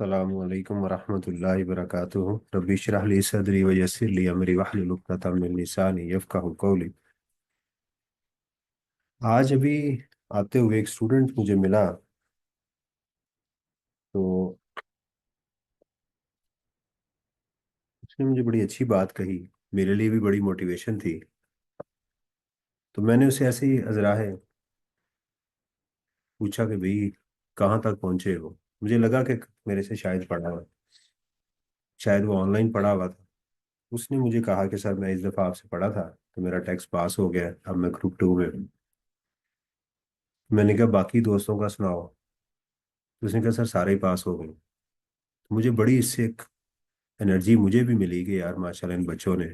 अस्सलामुअलैकुम वरहमतुल्लाहि वबरकातुहू रब्बि इश्रह ली सदरी व यस्सिर ली अमरी वहलुल उक़दतम मिन लिसानी यफ़क़हू क़ौली। आज अभी आते हुए एक स्टूडेंट मुझे मिला, तो उसने मुझे बड़ी अच्छी बात कही। मेरे लिए भी बड़ी मोटिवेशन थी। तो मैंने उसे ऐसे ही अजराहे पूछा कि भाई कहाँ तक पहुँचे हो। मुझे लगा कि मेरे से शायद पढ़ा हुआ, शायद वो ऑनलाइन पढ़ा हुआ था। उसने मुझे कहा कि सर मैं इस दफ़ा आपसे पढ़ा था, तो मेरा टेस्ट पास हो गया है, अब मैं ग्रुप 2 में हूँ। मैंने कहा बाकी दोस्तों का सुनाओ। तो उसने कहा सर सारे ही पास हो गए। मुझे बड़ी इससे एक एनर्जी मुझे भी मिली कि यार माशाल्लाह इन बच्चों ने।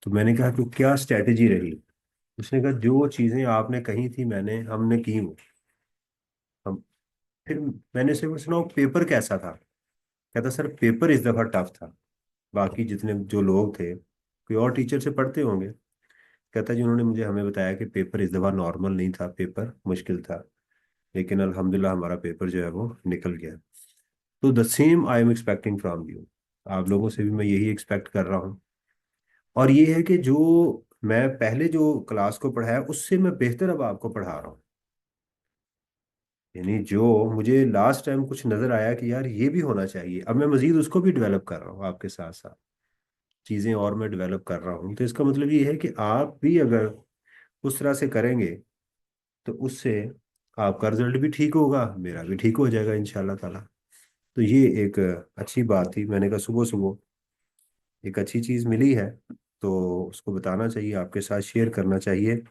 तो मैंने कहा कि क्या स्ट्रैटेजी रही। उसने कहा जो चीज़ें आपने कही थी हमने की वो। हम फिर मैंने से सुना पेपर कैसा था। कहता सर पेपर इस दफ़ा टफ था। बाकी जितने जो लोग थे कोई और टीचर से पढ़ते होंगे। कहता जी उन्होंने मुझे हमें बताया कि पेपर इस दफ़ा नॉर्मल नहीं था, पेपर मुश्किल था। लेकिन अल्हम्दुलिल्लाह हमारा पेपर जो है वो निकल गया। तो the same I am expecting from you. आप लोगों से भी मैं यही एक्सपेक्ट कर रहा हूँ। और ये है कि जो मैं पहले जो क्लास को पढ़ाया उससे मैं बेहतर अब आपको पढ़ा रहा हूँ। यानी जो मुझे लास्ट टाइम कुछ नजर आया कि यार ये भी होना चाहिए, अब मैं मजीद उसको भी डेवलप कर रहा हूँ आपके साथ साथ। चीज़ें और मैं डेवलप कर रहा हूँ, तो इसका मतलब ये है कि आप भी अगर उस तरह से करेंगे तो उससे आपका रिजल्ट भी ठीक होगा, मेरा भी ठीक हो जाएगा इंशाल्लाह ताला। तो ये एक अच्छी बात थी। मैंने कहा सुबह सुबह एक अच्छी चीज़ मिली है, तो उसको बताना चाहिए, आपके साथ शेयर करना चाहिए।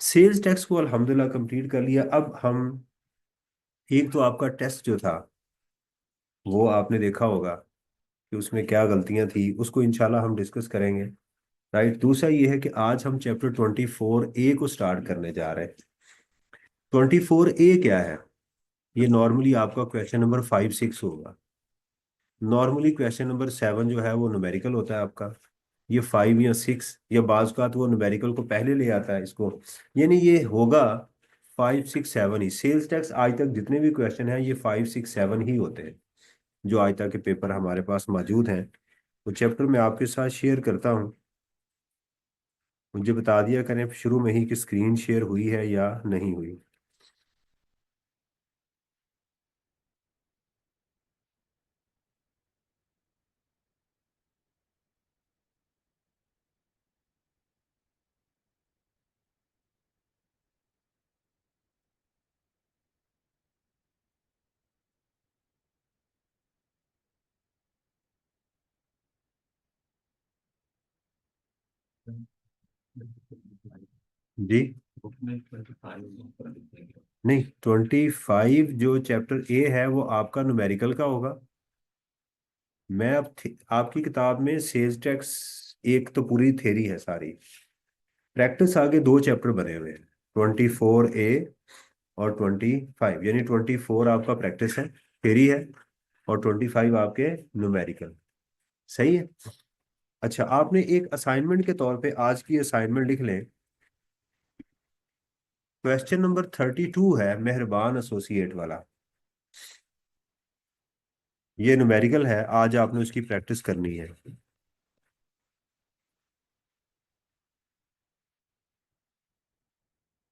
सेल्स टैक्स को अल्हम्दुलिल्लाह कंप्लीट कर लिया। अब हम एक तो आपका टेस्ट जो था वो आपने देखा होगा कि उसमें क्या गलतियां थी, उसको इंशाल्लाह हम डिस्कस करेंगे। राइट। दूसरा ये है कि आज हम चैप्टर 24A को स्टार्ट करने जा रहे हैं। 24A क्या है? ये नॉर्मली आपका क्वेश्चन नंबर 5 6 होगा। नॉर्मली क्वेश्चन नंबर 7 जो है वो न्यूमेरिकल होता है आपका। ये 5 या 6 या बाज का तो वो न्यूमेरिकल को पहले ले आता है इसको। यानी ये होगा 5 6 7 ही। सेल्स टैक्स आज तक जितने भी क्वेश्चन हैं ये 5 6 7 ही होते हैं, जो आज तक के पेपर हमारे पास मौजूद हैं। वो चैप्टर मैं आपके साथ शेयर करता हूँ। मुझे बता दिया करें शुरू में ही कि स्क्रीन शेयर हुई है या नहीं हुई। जी नहीं, 25 जो चैप्टर ए है वो आपका न्यूमेरिकल का होगा। मैं अब आपकी किताब में सेल्स टैक्स एक तो पूरी थेरी है सारी। प्रैक्टिस आगे दो चैप्टर बने हुए हैं, 24A और 25। यानी 24 आपका प्रैक्टिस है, थेरी है, और 25 आपके न्यूमेरिकल। सही है। अच्छा, आपने एक असाइनमेंट के तौर पे आज की असाइनमेंट लिख लें। क्वेश्चन नंबर 32 है मेहरबान एसोसिएट वाला। ये न्यूमेरिकल है, आज आपने उसकी प्रैक्टिस करनी है।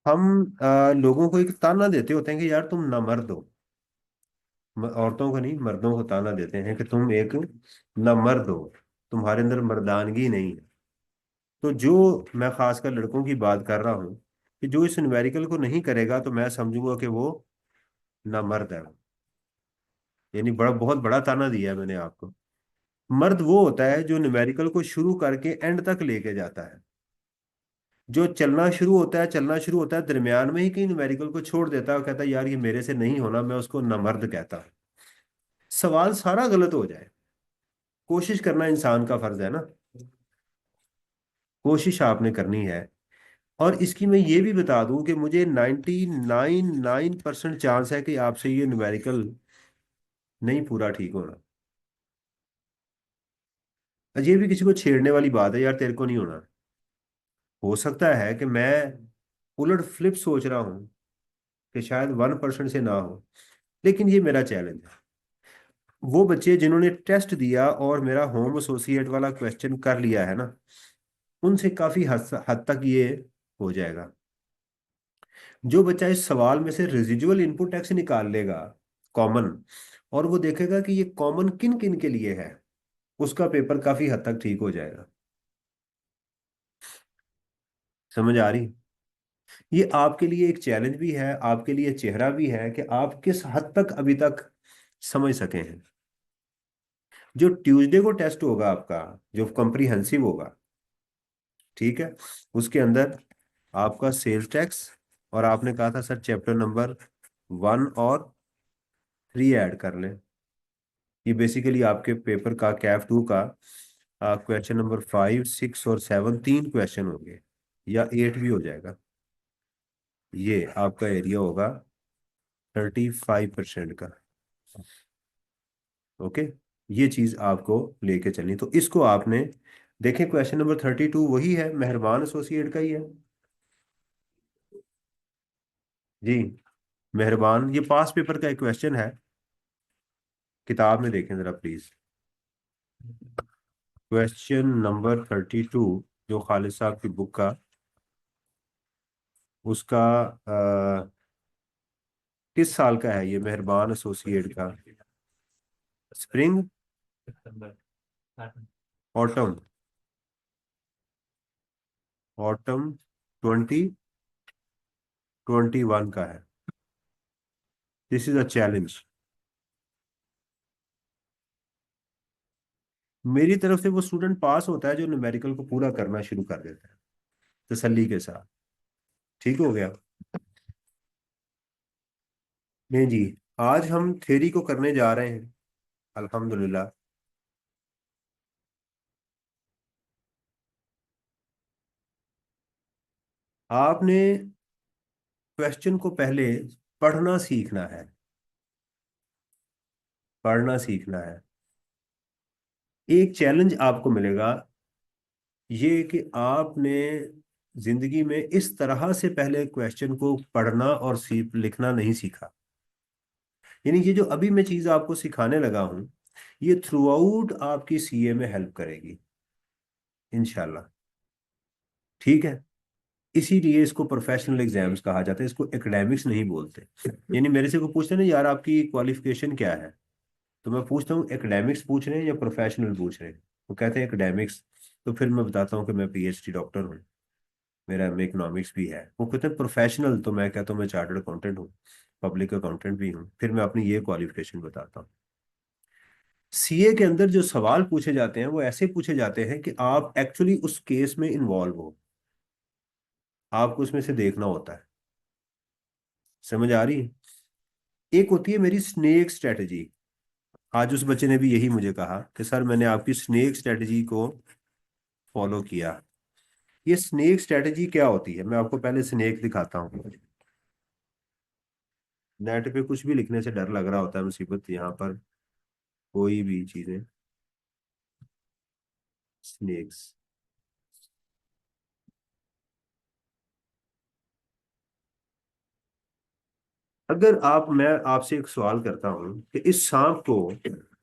हम लोगों को एक ताना देते होते हैं कि यार तुम ना मर्द हो। औरतों को नहीं, मर्दों को ताना देते हैं कि तुम एक ना मर्द हो, तुम्हारे अंदर मर्दानगी नहीं है। तो जो मैं खासकर लड़कों की बात कर रहा हूँ कि जो इस न्यूमेरिकल को नहीं करेगा तो मैं समझूंगा कि वो ना मर्द है। यानी बड़ा बहुत बड़ा ताना दिया है मैंने आपको। मर्द वो होता है जो न्यूमेरिकल को शुरू करके एंड तक लेके जाता है। जो चलना शुरू होता है दरमियान में ही कहीं न्यूमेरिकल को छोड़ देता है और कहता है यार ये मेरे से नहीं होना, मैं उसको नामर्द कहता हूं। सवाल सारा गलत हो जाए, कोशिश करना इंसान का फर्ज है ना। कोशिश आपने करनी है। और इसकी मैं ये भी बता दूं कि मुझे 99.9% चांस है कि आपसे ये न्यूमेरिकल नहीं पूरा ठीक होना। ये भी किसी को छेड़ने वाली बात है, यार तेरे को नहीं होना। हो सकता है कि मैं उलट फ्लिप सोच रहा हूं कि शायद 1% से ना हो, लेकिन ये मेरा चैलेंज है। वो बच्चे जिन्होंने टेस्ट दिया और मेरा होम एसोसिएट वाला क्वेश्चन कर लिया है ना, उनसे काफी हद तक ये हो जाएगा। जो बच्चा इस सवाल में से रेजिजुअल इनपुट टैक्स निकाल लेगा कॉमन, और वो देखेगा कि ये कॉमन किन किन के लिए है, उसका पेपर काफी हद तक ठीक हो जाएगा। समझ आ रही? ये आपके लिए एक चैलेंज भी है, आपके लिए चेहरा भी है कि आप किस हद तक अभी तक समझ सके हैं। जो ट्यूसडे को टेस्ट होगा आपका, जो कॉम्प्रिहेंसिव होगा, ठीक है, उसके अंदर आपका सेल्स टैक्स, और आपने कहा था सर चैप्टर नंबर 1 और 3 ऐड कर लें। ये बेसिकली आपके पेपर का कैफ 2 का क्वेश्चन नंबर 5, 6 और 7, 3 क्वेश्चन होंगे, या 8 भी हो जाएगा। ये आपका एरिया होगा 35% का। ओके, ये चीज आपको लेके चलनी, तो इसको आपने देखें, क्वेश्चन नंबर 32 वही है, मेहरबान एसोसिएट का ही है। जी, मेहरबान, ये पास पेपर का एक क्वेश्चन है, किताब में देखें जरा प्लीज। क्वेश्चन नंबर 32 जो खालिद साहब की बुक का, उसका किस साल का है ये मेहरबान एसोसिएट का? स्प्रिंग, ऑटम, ऑटम 2021 का है। दिस इज अ चैलेंज मेरी तरफ से। वो स्टूडेंट पास होता है जो न्यूमेरिकल को पूरा करना शुरू कर देता है तसल्ली के साथ। ठीक हो गया? नहीं जी, आज हम थ्योरी को करने जा रहे हैं, अल्हम्दुलिल्लाह। आपने क्वेश्चन को पहले पढ़ना सीखना है, पढ़ना सीखना है। एक चैलेंज आपको मिलेगा, ये कि आपने जिंदगी में इस तरह से पहले क्वेश्चन को पढ़ना और सीख लिखना नहीं सीखा। यानी ये जो अभी मैं चीज आपको सिखाने लगा हूं, ये थ्रू आउट आपकी सीए में हेल्प करेगी इंशाल्लाह। ठीक है? इसीलिए इसको प्रोफेशनल एग्जाम्स कहा जाता है, इसको एकेडमिक्स नहीं बोलते। यानी मेरे से कोई पूछते ना यार आपकी क्वालिफिकेशन क्या है, तो मैं पूछता हूँ एकेडमिक्स पूछ रहे हैं या प्रोफेशनल पूछ रहे हैं? वो कहते हैं एकेडमिक्स। तो फिर मैं बताता हूँ कि मैं पीएचडी डॉक्टर हूँ, मेरा एमए इकोनॉमिक्स भी है। वो कहते हैं प्रोफेशनल, तो मैं कहता हूँ मैं चार्टर्ड अकाउंटेंट हूँ, पब्लिक अकाउंटेंट भी हूँ। फिर मैं अपनी ये क्वालिफिकेशन बताता हूँ। सीए के अंदर जो सवाल पूछे जाते हैं वो ऐसे पूछे जाते हैं कि आप एक्चुअली उस केस में इन्वॉल्व हो, आपको उसमें से देखना होता है। समझ आ रही है? एक होती है मेरी स्नेक स्ट्रेटजी। आज उस बच्चे ने भी यही मुझे कहा कि सर मैंने आपकी स्नेक स्ट्रेटजी को फॉलो किया। ये स्नेक स्ट्रेटजी क्या होती है, मैं आपको पहले स्नेक दिखाता हूँ। नेट पे कुछ भी लिखने से डर लग रहा होता है, मुसीबत यहाँ पर कोई भी चीजें। स्नेक्स। अगर आप, मैं आपसे एक सवाल करता हूँ कि इस सांप को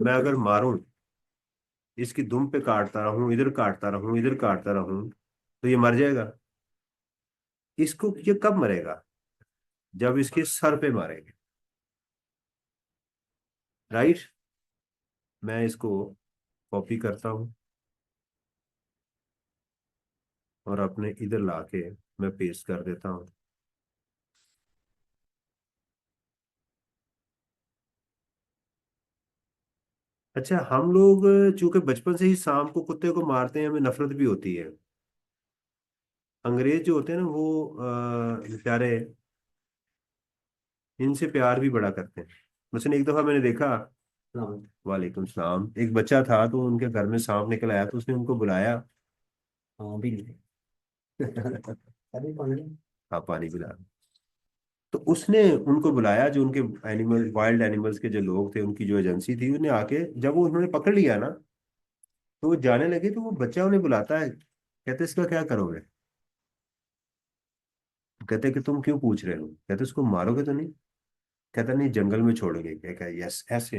मैं अगर मारूं, इसकी दुम पे काटता रहूं, इधर काटता रहूं, इधर काटता रहूं, तो ये मर जाएगा? इसको ये कब मरेगा? जब इसके सर पे मारेंगे। राइट? मैं इसको कॉपी करता हूँ और अपने इधर लाके मैं पेस्ट कर देता हूँ। अच्छा, हम लोग चूंकि बचपन से ही सांप को, कुत्ते को मारते हैं, हमें नफरत भी होती है। अंग्रेज जो होते हैं ना, वो बेचारे इनसे प्यार भी बड़ा करते हैं। मसलन एक दफा मैंने देखा, वालेकुम सलाम, एक बच्चा था तो उनके घर में सांप निकल आया, तो उसने उनको बुलाया। हाँ भी अरे पानी। हाँ, पानी पिला। तो उसने उनको बुलाया, जो उनके एनिमल, वाइल्ड एनिमल्स के जो लोग थे, उनकी जो एजेंसी थी, उन्हें आके जब वो उन्होंने पकड़ लिया ना, तो वो जाने लगे, तो वो बच्चा उन्हें बुलाता है, कहते इसका क्या करोगे? कहते कि तुम क्यों पूछ रहे हो? कहते इसको मारोगे तो नहीं? कहता नहीं, जंगल में छोड़ोगे क्या? क्या यस, ऐसे।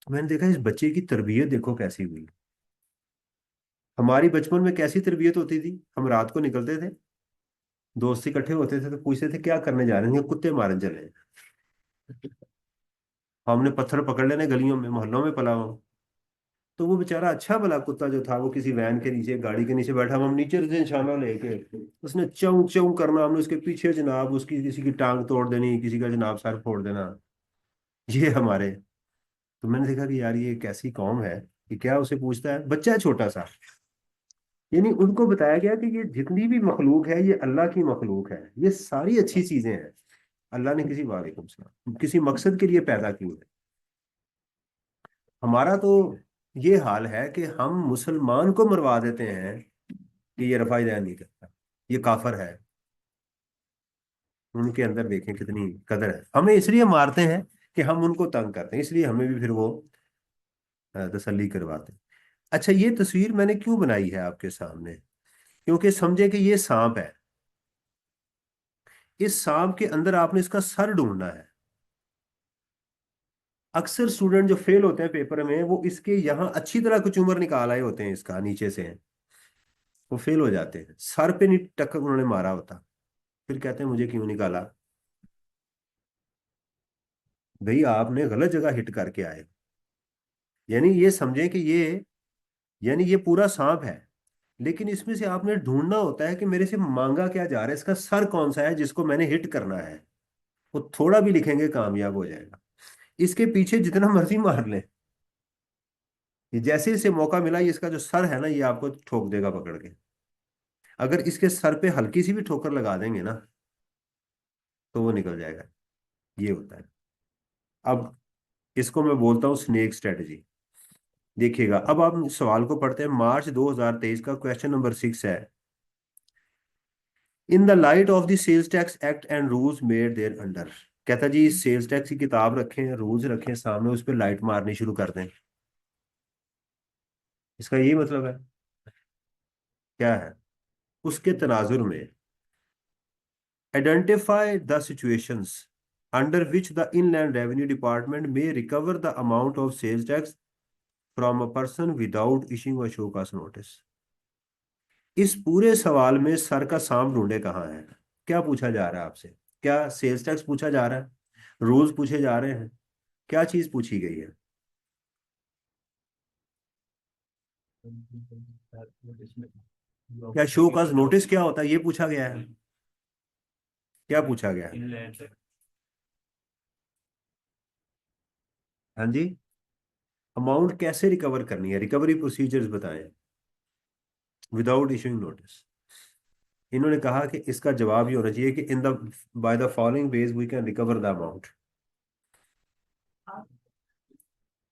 तो मैंने देखा इस बच्चे की तरबियत देखो कैसी हुई। हमारी बचपन में कैसी तरबियत होती थी, हम रात को निकलते थे, दोस्त इकट्ठे होते थे तो पूछते थे क्या करने जा रहे हैं, कुत्ते मारने चले हैं। हमने पत्थर पकड़ लेने गलियों में मोहल्लों में पला हो। तो वो बेचारा अच्छा भला कुत्ता जो था वो किसी वैन के नीचे गाड़ी के नीचे बैठा, हम नीचे से निशाना लेके उसने चौं चौं करना, हमने उसके पीछे जनाब उसकी किसी की टांग तोड़ देनी, किसी का जनाब सर फोड़ देना। ये हमारे। तो मैंने देखा कि यार ये कैसी कौम है कि क्या उसे पूछता है, बच्चा है छोटा सा। यानी उनको बताया गया कि ये जितनी भी मखलूक है ये अल्लाह की मखलूक है, ये सारी अच्छी चीजें हैं। अल्लाह ने किसी वालेकुम सलाम किसी मकसद के लिए पैदा की है। हमारा तो ये हाल है कि हम मुसलमान को मरवा देते हैं कि ये रफाई दया नहीं करता, ये काफर है। उनके अंदर देखें कितनी कदर है, हमें इसलिए मारते हैं कि हम उनको तंग करते हैं, इसलिए हमें भी फिर वो तसल्ली करवाते हैं। अच्छा ये तस्वीर मैंने क्यों बनाई है आपके सामने, क्योंकि समझे कि ये सांप है। इस सांप के अंदर आपने इसका सर ढूंढना है। अक्सर स्टूडेंट जो फेल होते हैं पेपर में वो इसके यहाँ अच्छी तरह कुचूमर निकाल आए होते हैं, इसका नीचे से वो फेल हो जाते हैं, सर पे नहीं टक्कर उन्होंने मारा होता। फिर कहते हैं मुझे क्यों निकाला। भाई आपने गलत जगह हिट करके आए। यानी ये समझे कि ये, यानी ये पूरा सांप है, लेकिन इसमें से आपने ढूंढना होता है कि मेरे से मांगा क्या जा रहा है, इसका सर कौन सा है जिसको मैंने हिट करना है। वो थोड़ा भी लिखेंगे कामयाब हो जाएगा। इसके पीछे जितना मर्जी मार ले, ये जैसे इसे मौका मिला ये इसका जो सर है ना ये आपको ठोक देगा पकड़ के। अगर इसके सर पे हल्की सी भी ठोकर लगा देंगे ना तो वो निकल जाएगा। ये होता है। अब इसको मैं बोलता हूँ स्नेक स्ट्रेटजी। देखिएगा अब आप सवाल को पढ़ते हैं, मार्च 2023 का क्वेश्चन नंबर 6 है। In the light of the sales tax act and rules made there under. कहता जी सेल्स टैक्स की किताब रखें, रूल्स रखें सामने, उस पर लाइट मारनी शुरू कर दें। इसका यही मतलब है। क्या है उसके तनाजुर में, identify the situations under which the inland revenue department may recover the amount of sales tax from a person without issuing a show cause notice. इस पूरे सवाल में सर का सांप ढूंढे कहाँ है। क्या पूछा जा रहा है आपसे, क्या सेल्स टैक्स पूछा जा रहा है, रूल्स पूछे जा रहे हैं, क्या चीज पूछी गई है। क्या शो कॉज नोटिस क्या होता है ये पूछा गया है। क्या पूछा गया है। हाँ जी। अमाउंट कैसे रिकवर करनी है, रिकवरी प्रोसीजर्स बताएं विदाउट इशूइंग नोटिस। इन्होंने कहा कि इसका जवाब ये होना चाहिए कि in the by the following ways we can recover the amount.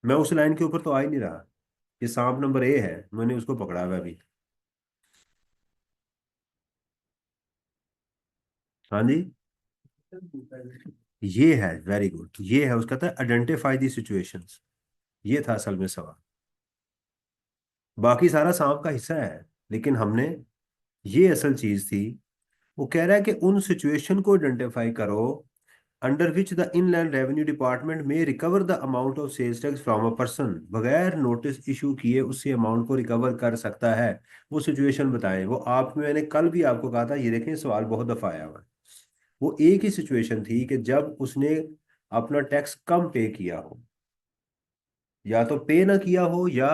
मैं उस लाइन के ऊपर तो आ ही नहीं रहा। ये सांप नंबर ए है, मैंने उसको पकड़ा हुआ है अभी। हाँ जी। ये है वेरी गुड, ये है उसका था आइडेंटिफाई दी सिचुएशंस। ये था असल में सवाल। बाकी सारा सांप का हिस्सा है, लेकिन हमने, ये असल चीज थी। वो कह रहा है कि उन सिचुएशन को आइडेंटिफाई करो under which the inland revenue department may recover the amount of sales tax from a person, बगैर नोटिस इशू किए उससे अमाउंट को रिकवर कर सकता है। वो सिचुएशन बताएं। वो आप, मैंने कल भी आपको कहा था, ये देखें सवाल बहुत दफा आया हुआ है। वो एक ही सिचुएशन थी कि जब उसने अपना टैक्स कम पे किया हो, या तो पे ना किया हो या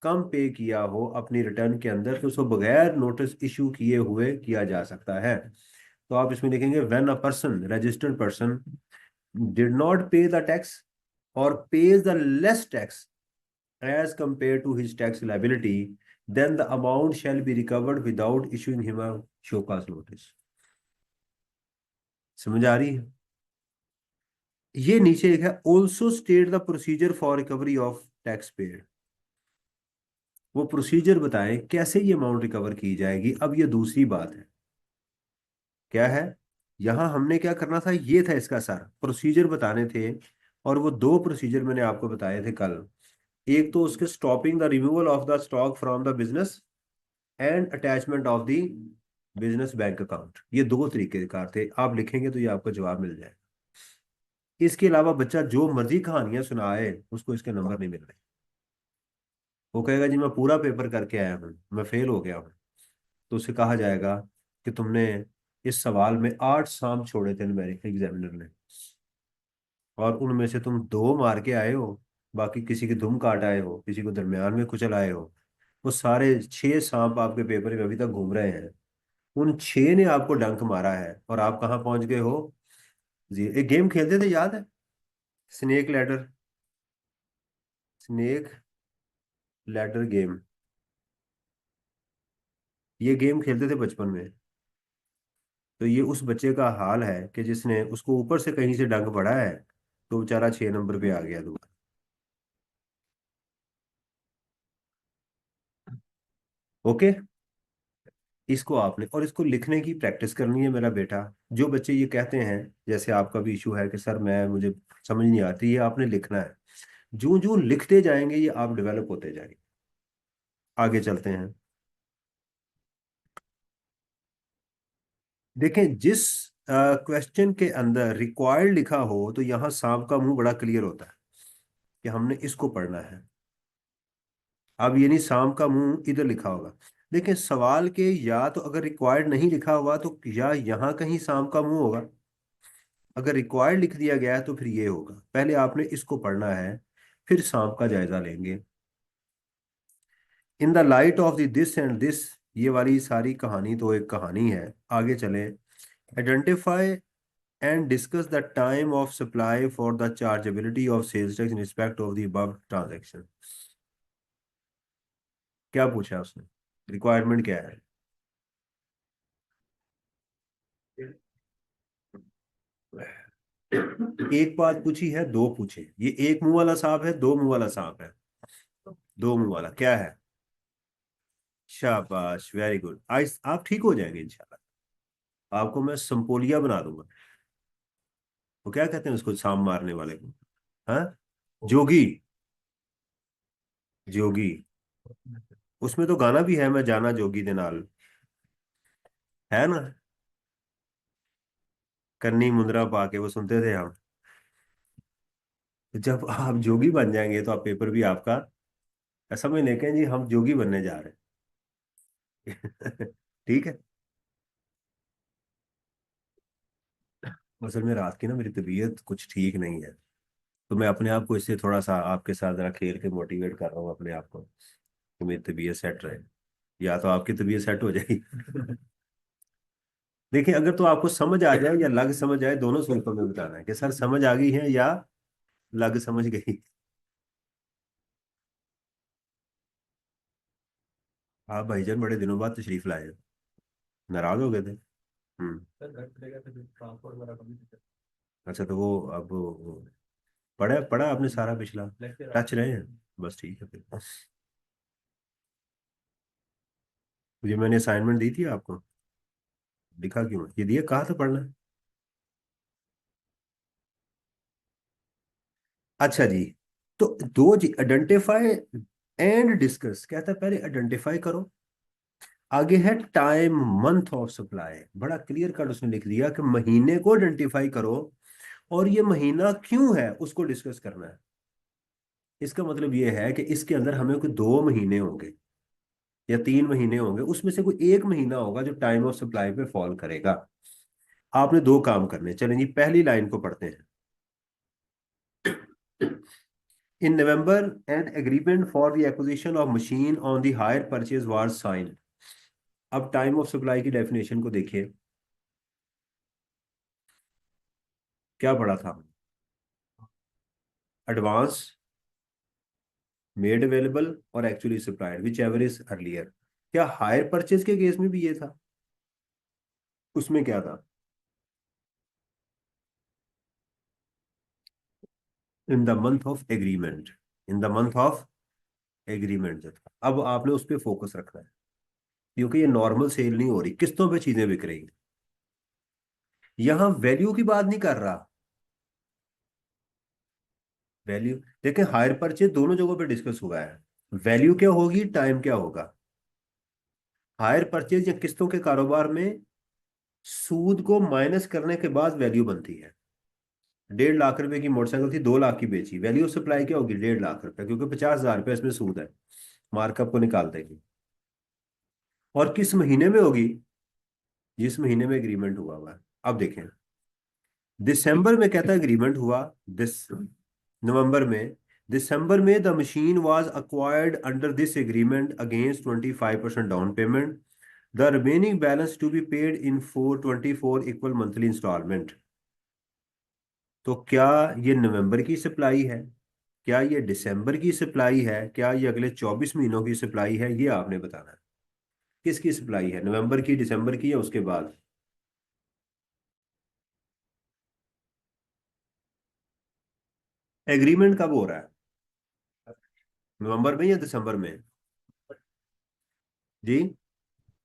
कम पे किया हो अपनी रिटर्न के अंदर, तो उसको बगैर नोटिस इशू किए हुए किया जा सकता है। तो आप इसमें लिखेंगे when a person, registered person, did not pay the tax or pays the less tax as compared to his tax liability, then the amount shall be recovered without issuing him a show cause notice। समझ आ रही है। ये नीचे लिखा है also state the procedure for recovery of tax paid. वो procedure बताएं कैसे ये अमाउंट रिकवर की जाएगी। अब ये दूसरी बात है। क्या है, यहां हमने क्या करना था, ये था इसका सारा प्रोसीजर बताने थे। और वो दो प्रोसीजर मैंने आपको बताए थे कल। एक तो उसके stopping the removal of the stock from the business and attachment of the business bank account. ये दो तरीके कार थे, आप लिखेंगे तो ये आपको जवाब मिल जाएगा। इसके अलावा बच्चा जो मर्जी कहानियां सुनाए, उसको इसके नंबर नहीं मिल रहे। वो कहेगा जी मैं पूरा पेपर करके आया हूँ, मैं फेल हो गया हूँ। तो उसे कहा जाएगा कि तुमने इस सवाल में 8 सांप छोड़े थे मेरे एग्जामिनर ने, और उनमें से तुम 2 मार के आए हो, बाकी किसी की धुम काट आए हो, किसी को दरमियान में कुचल आए हो। वो सारे 6 सांप आपके पेपर में अभी तक घूम रहे हैं, उन 6 ने आपको डंक मारा है, और आप कहाँ पहुंच गए हो? जी, एक गेम खेलते थे, याद है? Snake ladder, snake ladder game. ये गेम खेलते थे बचपन में। तो ये उस बच्चे का हाल है कि जिसने उसको ऊपर से कहीं से डंक पड़ा है, तो बेचारा 6 नंबर पे आ गया दोबारा। ओके। इसको आपने, और इसको लिखने की प्रैक्टिस करनी है मेरा बेटा। जो बच्चे ये कहते हैं, जैसे आपका भी इशू है कि सर मैं मुझे समझ नहीं आती, ये आपने लिखना है। जो जो लिखते जाएंगे ये आप डेवलप होते जाएंगे। आगे चलते हैं। देखें, जिस क्वेश्चन के अंदर रिक्वायर्ड लिखा हो, तो यहाँ सांप का मुंह बड़ा क्लियर होता है कि हमने इसको पढ़ना है। अब ये नहीं सांप का मुंह इधर लिखा होगा। देखिए सवाल के, या तो अगर रिक्वायर्ड नहीं लिखा हुआ तो या यहाँ कहीं सांप का मुंह होगा, अगर रिक्वायर्ड लिख दिया गया है तो फिर ये होगा। पहले आपने इसको पढ़ना है, फिर सांप का जायजा लेंगे। इन the light of the this and this, ये वाली सारी कहानी तो एक कहानी है। आगे चले। Identify and discuss the time of supply for the chargeability of sales tax in respect of the above transaction. क्या पूछा उसने? रिक्वायरमेंट क्या है? एक बात पूछी है, दो पूछे। ये एक मुंह वाला सांप है, दो मुंह वाला सांप है? दो मुंह वाला क्या है? शाबाश, वेरी गुड। आज आप ठीक हो जाएंगे इंशाल्लाह। आपको मैं संपोलिया बना दूंगा। वो क्या कहते हैं उसको, सांप मारने वाले को? हाँ, जोगी। जोगी। उसमें तो गाना भी है, मैं जाना जोगी दे नाल, है ना? कन्नी मुंदरा पाके, वो सुनते थे हम। जब आप जोगी बन जाएंगे तो आप पेपर भी आपका, समझ लें जी हम जोगी बनने जा रहे हैं। ठीक है। असल में रात की ना मेरी तबीयत कुछ ठीक नहीं है, तो मैं अपने आप को इससे थोड़ा सा आपके साथ जरा खेल के मोटिवेट कर रहा हूँ अपने आप को कि मेरी तबीयत सेट रहे, या तो आपकी तबीयत सेट हो जाएगी। देखिए, अगर तो आपको समझ आ जाए या लग समझ आए, दोनों सूरतों में बताना है कि सर समझ आ गई है या लग समझ गई। आप भाईजान बड़े दिनों बाद तशरीफ लाए हैं। नाराज हो गए थे? अच्छा, तो वो अब पढ़ा पढ़ा आपने सारा पिछला, टच रहे हैं? बस ठीक है फिर। ये मैंने असाइनमेंट दी थी आपको, लिखा क्यों? ये दिया, कहा था पढ़ना है। अच्छा जी। तो दो जी, आइडेंटिफाई एंड डिस्कस क्या था? पहले आइडेंटिफाई करो, आगे है टाइम मंथ ऑफ सप्लाई। बड़ा क्लियर कट उसने लिख दिया कि महीने को आइडेंटिफाई करो, और ये महीना क्यों है उसको डिस्कस करना है। इसका मतलब ये है कि इसके अंदर हमें कोई 2 महीने होंगे या 3 महीने होंगे, उसमें से कोई एक महीना होगा जो टाइम ऑफ सप्लाई पे फॉल करेगा। आपने 2 काम करने, चलें जी पहली लाइन को पढ़ते हैं। In November an agreement for the acquisition of machine on the hire purchase was sign. अब टाइम ऑफ सप्लाई की डेफिनेशन को देखिए, क्या पढ़ा था? एडवांस, मेड अवेलेबल, और actually supplied, whichever is earlier. क्या हायर परचेज के केस में भी ये था? उसमें क्या था? In the month of agreement, in the month of agreement जो था। अब आपने उस पर फोकस रखना है, क्योंकि ये नॉर्मल सेल नहीं हो रही, किस्तों पे चीजें बिक रही हैं। यहां वैल्यू की बात नहीं कर रहा। वैल्यू देखें, हायर परचेज दोनों जगहों पे डिस्कस हुआ है। वैल्यू क्या होगी, टाइम क्या होगा? हायर परचेज या किस्तों के कारोबार में सूद को माइनस करने के बाद वैल्यू बनती है। 1.5 लाख रुपए की मोटरसाइकिल थी, 2 लाख की बेची, वैल्यू ऑफ सप्लाई क्या होगी? 1.5 लाख रुपए, क्योंकि 50,000 रुपये इसमें सूद है, मार्कअप को निकाल देगी। और किस महीने में होगी? जिस महीने में एग्रीमेंट हुआ है। अब देखें, दिसंबर में कहता है एग्रीमेंट हुआ, दिस नवंबर में, दिसंबर में the machine was acquired under this agreement against 25% down payment, the remaining balance to be paid in 424 equal monthly instalment. तो क्या ये नवंबर की सप्लाई है, क्या ये दिसंबर की सप्लाई है, क्या ये अगले 24 महीनों की सप्लाई है, ये आपने बताना है। किसकी सप्लाई है, नवंबर की, दिसंबर की, या उसके बाद? एग्रीमेंट कब हो रहा है? नवंबर में या दिसंबर में? जी,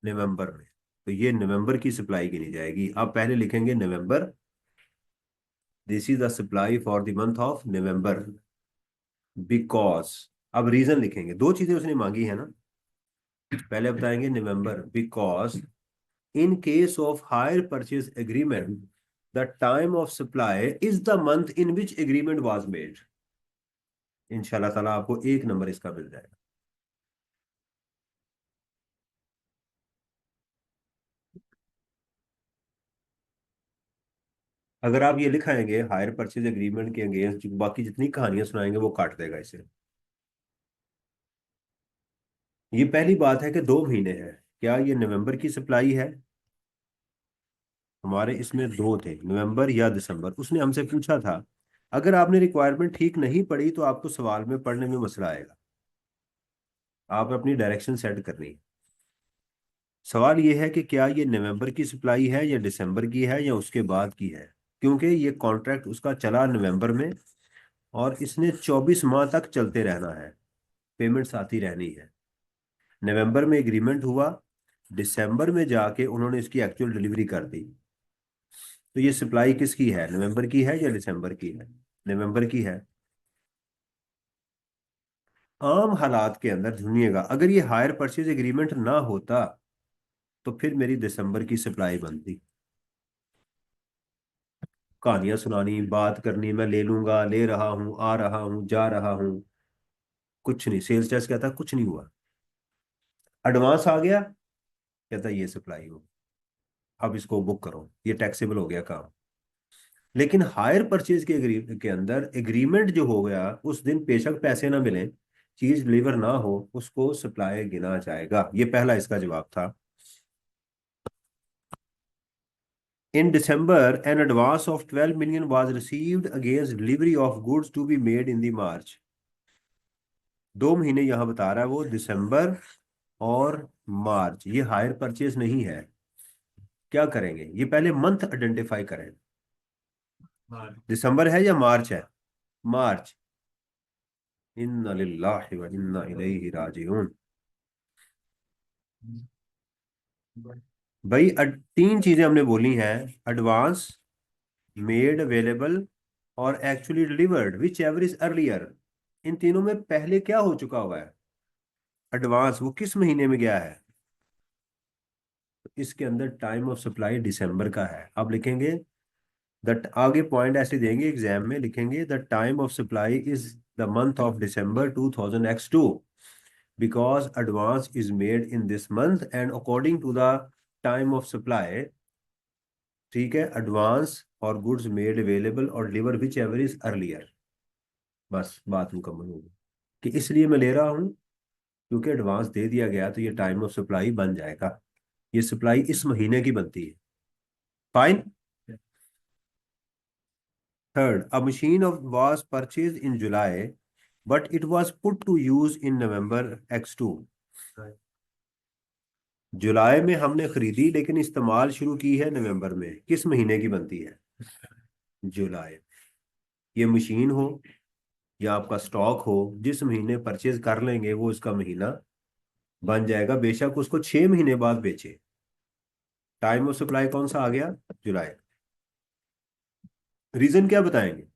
नवंबर में। तो ये नवंबर की सप्लाई गिनी जाएगी। अब पहले लिखेंगे November, this is the supply for the month of November, because, अब रीजन लिखेंगे, दो चीजें उसने मांगी है ना। पहले बताएंगे November because in case of hire purchase agreement the time of supply is the month in which agreement was made. इंशाल्लाह ताला आपको 1 नंबर इसका मिल जाएगा। अगर आप ये लिखाएंगे हायर परचेज एग्रीमेंट के अगेंस्ट, बाकी जितनी कहानियां सुनाएंगे वो काट देगा इसे। ये पहली बात है कि 2 महीने हैं, क्या ये नवंबर की सप्लाई है? हमारे इसमें दो थे, नवंबर या दिसंबर, उसने हमसे पूछा था। अगर आपने रिक्वायरमेंट ठीक नहीं पढ़ी तो आपको सवाल में पढ़ने में मसला आएगा। आप अपनी डायरेक्शन सेट करनी है। सवाल ये है कि क्या ये नवंबर की सप्लाई है या दिसंबर की है या उसके बाद की है, क्योंकि ये कॉन्ट्रैक्ट उसका चला नवंबर में, और इसने 24 माह तक चलते रहना है, पेमेंट्स आती रहनी है। नवंबर में एग्रीमेंट हुआ, दिसंबर में जाके उन्होंने इसकी एक्चुअल डिलीवरी कर दी। तो ये सप्लाई किसकी है, नवंबर की है या दिसंबर की है? नवंबर की है। आम हालात के अंदर सुनिएगा, अगर ये हायर परचेज एग्रीमेंट ना होता तो फिर मेरी दिसंबर की सप्लाई बनती। कहानियां सुनानी, बात करनी, मैं ले लूंगा, ले रहा हूं, आ रहा हूं, जा रहा हूं, कुछ नहीं। सेल्स टैक्स कहता कुछ नहीं हुआ। एडवांस आ गया, कहता ये सप्लाई हो, अब इसको बुक करो, ये टैक्सेबल हो गया काम। लेकिन हायर परचेज के अंदर एग्रीमेंट जो हो गया, उस दिन बेशक पैसे ना मिले, चीज डिलीवर ना हो, उसको सप्लाई गिना जाएगा। ये पहला इसका जवाब था। In December, an advance of 12 million was received against delivery of goods to be made in the March। 2 महीने यहां बता रहा है वो, दिसंबर और मार्च, ये हायर परचेज नहीं है। क्या करेंगे, ये पहले मंथ आइडेंटिफाई करें। दिसंबर है या मार्च है? मार्च। इन्ना लिल्लाहि व इन्ना इलैहि राजिऊन। भाई 3 चीजें हमने बोली हैं, एडवांस, मेड अवेलेबल, और actually delivered, whichever is earlier. इन तीनों में पहले क्या हो चुका हुआ है? एडवांस। वो किस महीने में गया है? तो इसके अंदर टाइम ऑफ सप्लाई दिसंबर का है। अब लिखेंगे दैट, आगे पॉइंट ऐसे देंगे एग्जाम में, लिखेंगे the time of supply is the month of December 2000x2 because advance is made in this month and according to the time of supply. ठीक है, एडवांस और गुड्स मेड अवेलेबल और deliver whichever is earlier. बस बात मुकम्मल होगी कि इसलिए मैं ले रहा हूं, क्योंकि एडवांस दे दिया गया तो ये टाइम ऑफ सप्लाई बन जाएगा। ये सप्लाई इस महीने की बनती है। Fine. Third, a machine of was purchase in July but it was put to use in November x2। जुलाई में हमने खरीदी लेकिन इस्तेमाल शुरू की है नवंबर में, किस महीने की बनती है? जुलाई। ये मशीन हो या आपका स्टॉक हो, जिस महीने परचेज कर लेंगे वो इसका महीना बन जाएगा, बेशक उसको 6 महीने बाद बेचे। टाइम ऑफ सप्लाई कौन सा आ गया? जुलाई। रीजन क्या बताएंगे?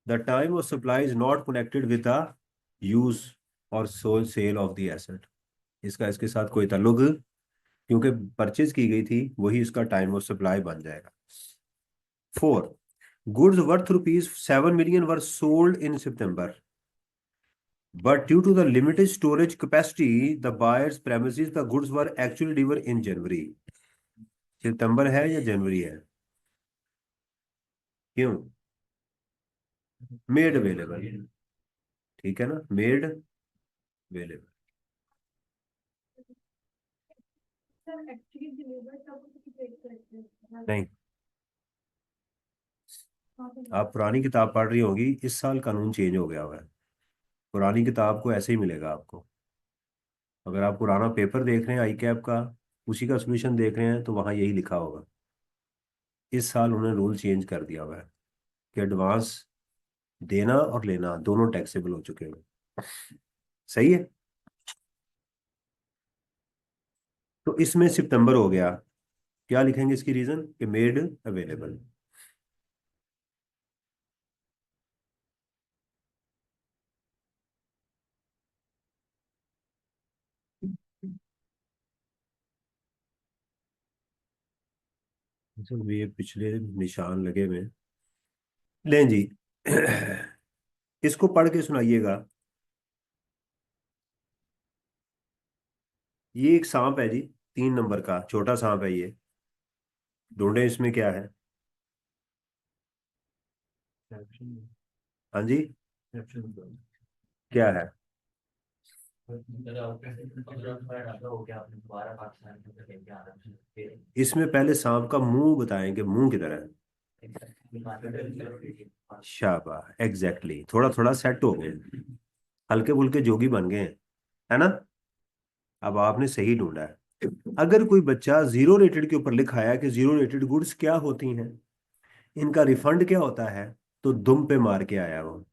The time of supply is not connected with the use or sole sale of the asset. इसका इसके साथ कोई ताल्लुक, क्योंकि परचेज की गई थी, वही इसका टाइम ऑफ सप्लाई बन जाएगा। 4, goods worth ₹7 million were sold in September, but due to the limited storage capacity the buyer's premises the goods were actually delivered in January. सितंबर है या जनवरी है? क्यों? मेड अवेलेबल, ठीक है ना, मेड अवेलेबल। नहीं, आप पुरानी किताब पढ़ रही होगी, इस साल कानून चेंज हो गया हुआ है। पुरानी किताब को ऐसे ही मिलेगा आपको। अगर आप पुराना पेपर देख रहे हैं आई कैप का, उसी का सोल्यूशन देख रहे हैं, तो वहाँ यही लिखा होगा। इस साल उन्होंने रूल चेंज कर दिया हुआ है कि एडवांस देना और लेना दोनों टैक्सेबल हो चुके हैं। सही है। तो इसमें सितंबर हो गया, क्या लिखेंगे इसकी रीजन कि मेड अवेलेबल। तो ये पिछले निशान लगे हुए हैं। लें जी। इसको पढ़ के सुनाइएगा। ये एक सांप है जी, 3 नंबर का छोटा सांप है ये। ढूंढे इसमें क्या है। हाँ जी, क्या है? इसमें पहले सांप का मुंह बताएं कि मुंह किधर है। शाबाश, एग्जैक्टली, थोड़ा थोड़ा सेट हो गए, हल्के फुल्के जोगी बन गए हैं, है ना। अब आपने सही ढूंढा है। अगर कोई बच्चा जीरो रेटेड के ऊपर लिखा है कि जीरो रेटेड गुड्स क्या होती हैं, इनका रिफंड क्या होता है, तो दुम पे मार के आया वो,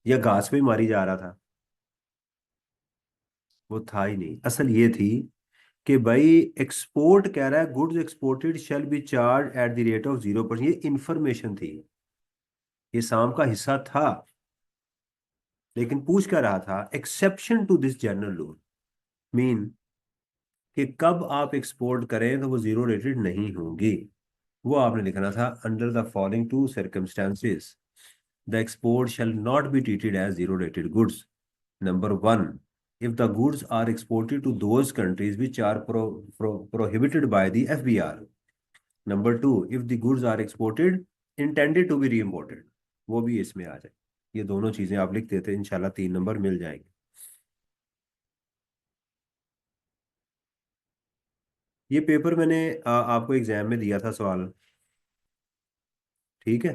या घास पे मारी जा रहा था। वो था ही नहीं, असल ये थी कि भाई एक्सपोर्ट कह रहा है, goods exported shall be charge at the rate of 0%। ये इंफॉर्मेशन थी, ये साम का हिस्सा था। लेकिन पूछ क्या रहा था, exception to this general rule mean कि कब आप एक्सपोर्ट करें तो वो जीरो रेटेड नहीं होंगी। वो आपने लिखना था, under the following two circumstances the export shall not be treated as zero rated goods. Number one, if the goods are exported to those countries which are prohibited by the FBR. Number two, if the goods are exported intended to be reimported, वो भी इसमें आ जाए। ये दोनों चीजें आप लिख देते, इंशाल्लाह 3 नंबर मिल जाएंगे। ये पेपर मैंने आपको एग्जाम में दिया था सवाल, ठीक है।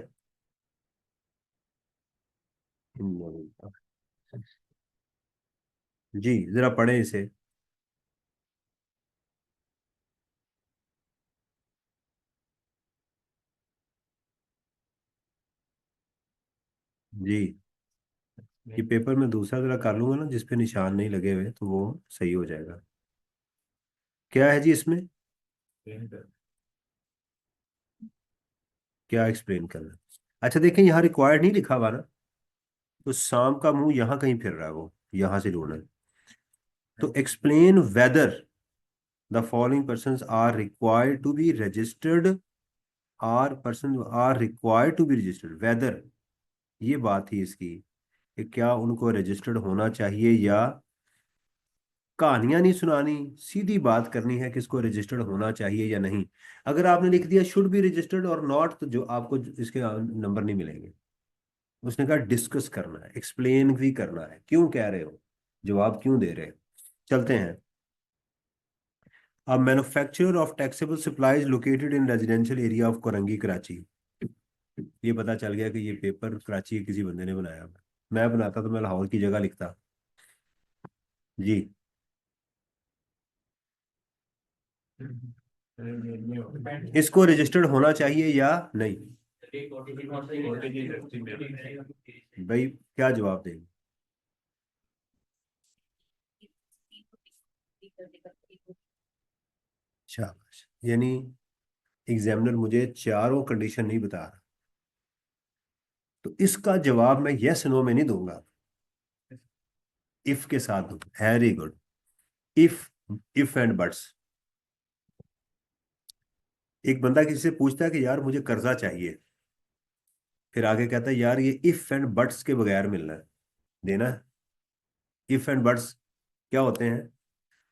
जी जरा पढ़ें इसे। जी, ये पेपर मैं दूसरा जरा कर लूंगा ना, जिस पे निशान नहीं लगे हुए, तो वो सही हो जाएगा। क्या है जी इसमें, क्या एक्सप्लेन करना? अच्छा देखें, यहाँ रिक्वायर्ड नहीं लिखा हुआ ना, तो शाम का मुंह यहाँ कहीं फिर रहा है, वो यहाँ से ढूंढना है। तो explain whether the following person are required to be registered, are person are required to be registered whether. ये बात थी इसकी कि क्या उनको रजिस्टर्ड होना चाहिए, या कहानियां नहीं सुनानी, सीधी बात करनी है कि इसको रजिस्टर्ड होना चाहिए या नहीं। अगर आपने लिख दिया शुड बी रजिस्टर्ड और नॉट, तो जो आपको इसके नंबर नहीं मिलेंगे। उसने कहा डिस्कस करना है, एक्सप्लेन भी करना है, क्यों कह रहे हो, जवाब क्यों दे रहे हैं। चलते हैं। अब manufacturer of taxable supplies located in residential area of Korangi Karachi. ये पता चल गया कि ये पेपर कराची के किसी बंदे ने बनाया हुआ है। मैं बनाता तो मैं लाहौर की जगह लिखता। जी, इसको रजिस्टर्ड होना चाहिए या नहीं, भाई क्या जवाब देंगे। शाबाश, यानी एग्जामिनर मुझे चारों कंडीशन नहीं बता रहा, तो इसका जवाब मैं यस नो में नहीं दूंगा, इफ के साथ दूंगा। Very good. If, if and buts. एक बंदा किसी से पूछता है कि यार मुझे कर्जा चाहिए, फिर आगे कहता है यार ये इफ एंड बट्स के बगैर मिलना है, देना है। इफ एंड बट्स क्या होते हैं?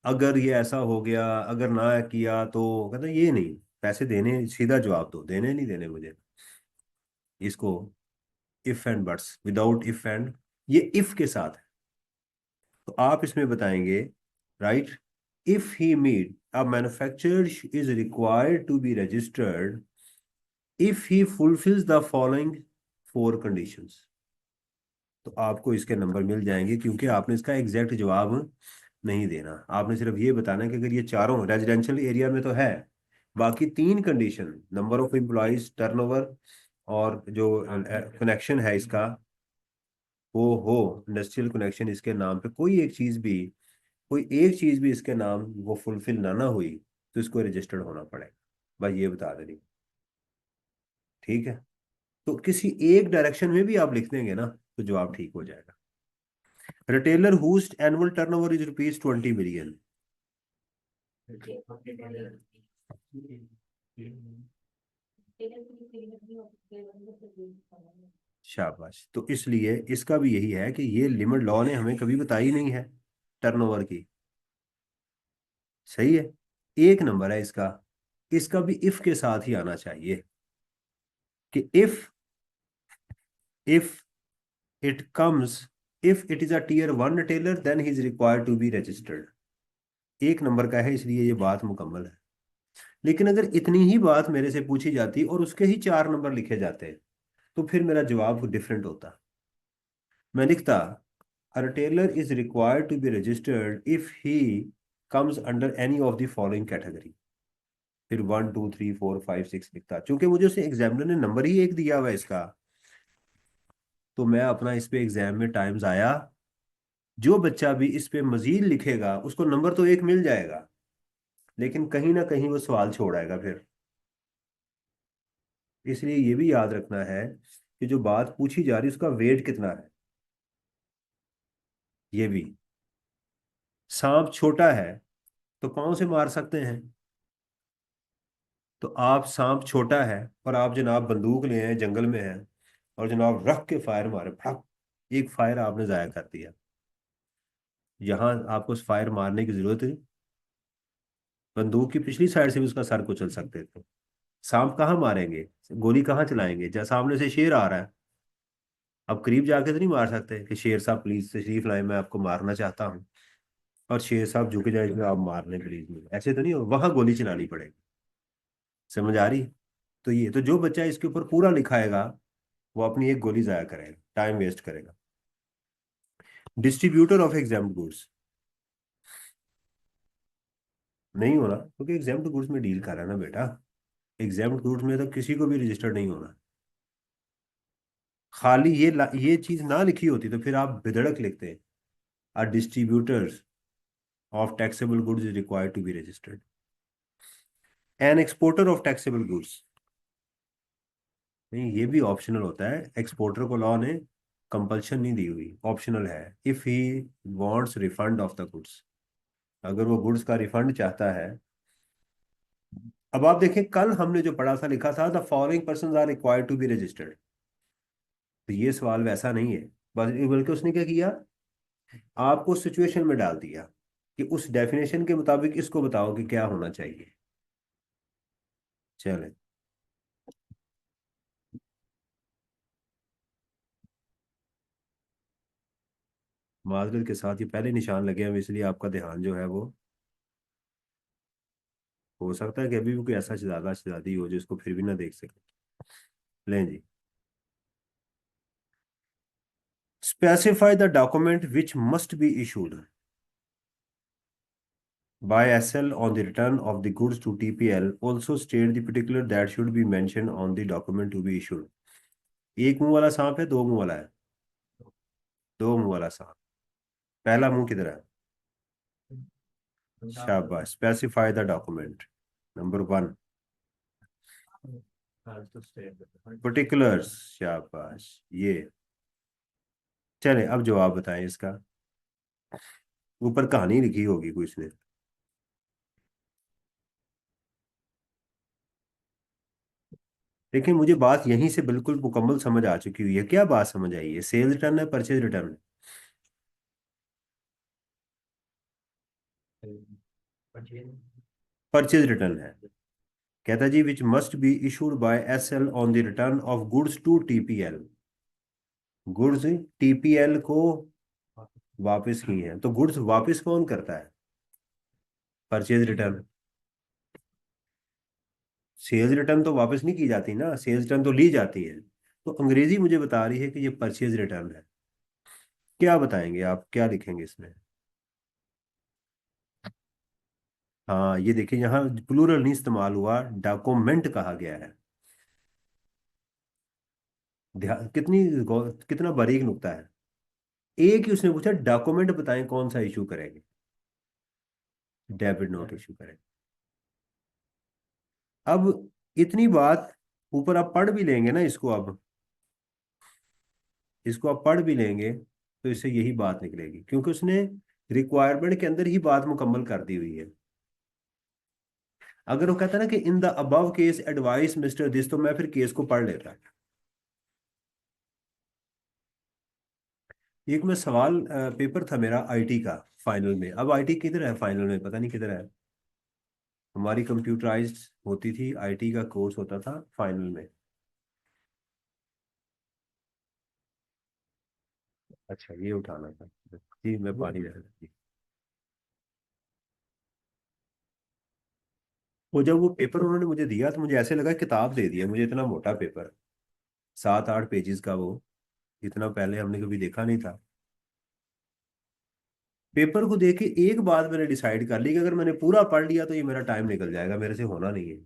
अगर ये ऐसा हो गया, अगर ना किया तो, कहता है ये नहीं, पैसे देने, सीधा जवाब दो, देने नहीं देने मुझे। इसको if and buts, without if and, ये इफ के साथ है। तो आप इसमें बताएंगे, right, if he meet a manufacturer is required to be registered if he fulfils the following four conditions. तो आपको इसके नंबर मिल जाएंगे, क्योंकि आपने इसका एग्जैक्ट जवाब नहीं देना, आपने सिर्फ ये बताना कि अगर ये चारों रेजिडेंशियल एरिया में तो है, बाकी तीन condition, number of employees, turnover, और जो कनेक्शन है इसका वो हो, इंडस्ट्रियल कनेक्शन, इसके नाम पे कोई एक चीज भी इसके नाम वो फुलफिल ना हुई, तो इसको रजिस्टर्ड होना पड़ेगा। बस ये बता देनी, ठीक है? तो किसी एक डायरेक्शन में भी आप लिख देंगे ना, तो जवाब ठीक हो जाएगा। Retailer whose annual turnover is ₹20 million। शाबाश। तो इसलिए इसका भी यही है कि ये लिमिट लॉ ने हमें कभी बताई नहीं है टर्नओवर की। सही है, एक नंबर है इसका। इसका भी इफ के साथ ही आना चाहिए कि if it comes if it is a tier 1 retailer then he is required to be registered. एक नंबर का है, इसलिए ये बात मुकम्मल है। लेकिन अगर इतनी ही बात मेरे से पूछी जाती और उसके ही 4 नंबर लिखे जाते, तो फिर मेरा जवाब डिफरेंट होता। मैं लिखता, a retailer is required to be registered if he comes under any of the following category। फिर 1 2 3 4 5 6 लिखता, चूंकि मुझे उसे एग्जामिनर ने नंबर ही एक दिया हुआ है इसका, तो मैं अपना इस पे एग्जाम में टाइम आया, जो बच्चा भी इस पे मजीद लिखेगा उसको नंबर तो एक मिल जाएगा, लेकिन कहीं ना कहीं वो सवाल छोड़ आएगा फिर। इसलिए ये भी याद रखना है कि जो बात पूछी जा रही है उसका वेट कितना है। ये भी, सांप छोटा है तो पाँव से मार सकते हैं, तो आप, सांप छोटा है और आप जनाब बंदूक ले आए, जंगल में है, और जनाब रख के फायर मारे, फटक, एक फायर आपने जाया कर दिया। यहाँ आपको उस फायर मारने की जरूरत है, बंदूक की पिछली साइड से भी उसका सर कुचल सकते थे। सांप कहाँ मारेंगे, गोली कहाँ चलाएंगे, जैसा सामने से शेर आ रहा है, अब करीब जाके तो नहीं मार सकते कि शेर साहब प्लीज तशरीफ लाए, मैं आपको मारना चाहता हूँ, और शेर साहब झुक जाए कि आप मार लें प्लीज मुझे, ऐसे तो नहीं हो, वहां गोली चलानी पड़ेगी। समझ आ रही? तो ये तो जो बच्चा इसके ऊपर पूरा लिखाएगा वो अपनी एक गोली जाया करेगा, टाइम वेस्ट करेगा। डिस्ट्रीब्यूटर ऑफ एग्जाम्ड गुड्स नहीं होना, क्योंकि एग्जाम्ड गुड्स में डील कर रहा है ना बेटा। एग्जाम्ड गुड्स में तो किसी को भी रजिस्टर्ड नहीं होना। खाली ये चीज ना लिखी होती तो फिर आप बेधड़क लिखते, are distributors of taxable goods is required to be registered. An exporter of taxable goods, नहीं, ये भी ऑप्शनल होता है, एक्सपोर्टर को लॉ ने कंपल्शन नहीं दी हुई, ऑप्शनल है। If he wants refund of the goods, अगर वो गुड्स का रिफंड चाहता है। अब आप देखें, कल हमने जो पढ़ा था, लिखा था the following person are required to be registered, तो ये सवाल वैसा नहीं है। बस बल्कि उसने क्या किया, आपको सिचुएशन में डाल दिया कि उस डेफिनेशन के मुताबिक इसको बताओ कि क्या होना चाहिए। चले, माजरत के साथ ये पहले निशान लगे हैं, इसलिए आपका ध्यान जो है वो, हो सकता है कि अभी भी कोई ऐसा शहजादा शहजादी हो जो इसको फिर भी ना देख सके। लें जी, specify the document which must be issued by SL on the return of the goods to TPL, also state the particular that should be mentioned on the document to be issued। एक मुंह वाला सांप है, दो मुंह वाला है? दो मुंह वाला सांप। पहला मुंह किधर है? शाबाश, specify the document, number 1, particulars. शाबाश, ये। चले, अब जवाब बताएं इसका। ऊपर कहानी लिखी होगी कुछ ने। लेकिन मुझे बात यहीं से बिल्कुल मुकम्मल समझ आ चुकी हुई है। क्या बात समझ आई है? सेल्स रिटर्न है, परचेज रिटर्न है? परचेज रिटर्न है। कहता जी which must be issued by SL on the return of goods to TPL. Goods TPL को वापस की है, तो गुड्स वापस कौन करता है? Purchase return. सेल्स रिटर्न तो वापस नहीं की जाती ना, सेल्स रिटर्न तो ली जाती है। तो अंग्रेजी मुझे बता रही है कि ये परचेज रिटर्न है। क्या बताएंगे आप, क्या लिखेंगे इसमें? हाँ ये देखिए, यहाँ प्लूरल नहीं इस्तेमाल हुआ, डॉक्यूमेंट कहा गया है। कितना बारीक नुक्ता है। एक ही उसने पूछा डॉक्यूमेंट बताएं कौन सा इशू करेंगे। डेबिट नोट इशू करेंगे। अब इतनी बात ऊपर आप पढ़ भी लेंगे ना इसको, अब इसको आप पढ़ भी लेंगे तो इससे यही बात निकलेगी, क्योंकि उसने रिक्वायरमेंट के अंदर ही बात मुकम्मल कर दी हुई है। अगर वो कहता ना कि in the above case advice mister this, तो मैं फिर केस को पढ़ लेता। एक मैं सवाल पेपर था मेरा आईटी का फाइनल में। अब आईटी किधर है फाइनल में, पता नहीं किधर है। हमारी कंप्यूटराइज्ड होती थी, आईटी का कोर्स होता था फाइनल में। अच्छा ये उठाना था। जी मैं पानी ले रहा था। वो जब वो पेपर उन्होंने मुझे दिया तो मुझे ऐसे लगा किताब दे दिया मुझे, इतना मोटा पेपर, 7-8 पेजेस का वो। इतना पहले हमने कभी देखा नहीं था। पेपर को देख के एक बात मैंने डिसाइड कर ली कि अगर मैंने पूरा पढ़ लिया तो ये मेरा टाइम निकल जाएगा, मेरे से होना नहीं है।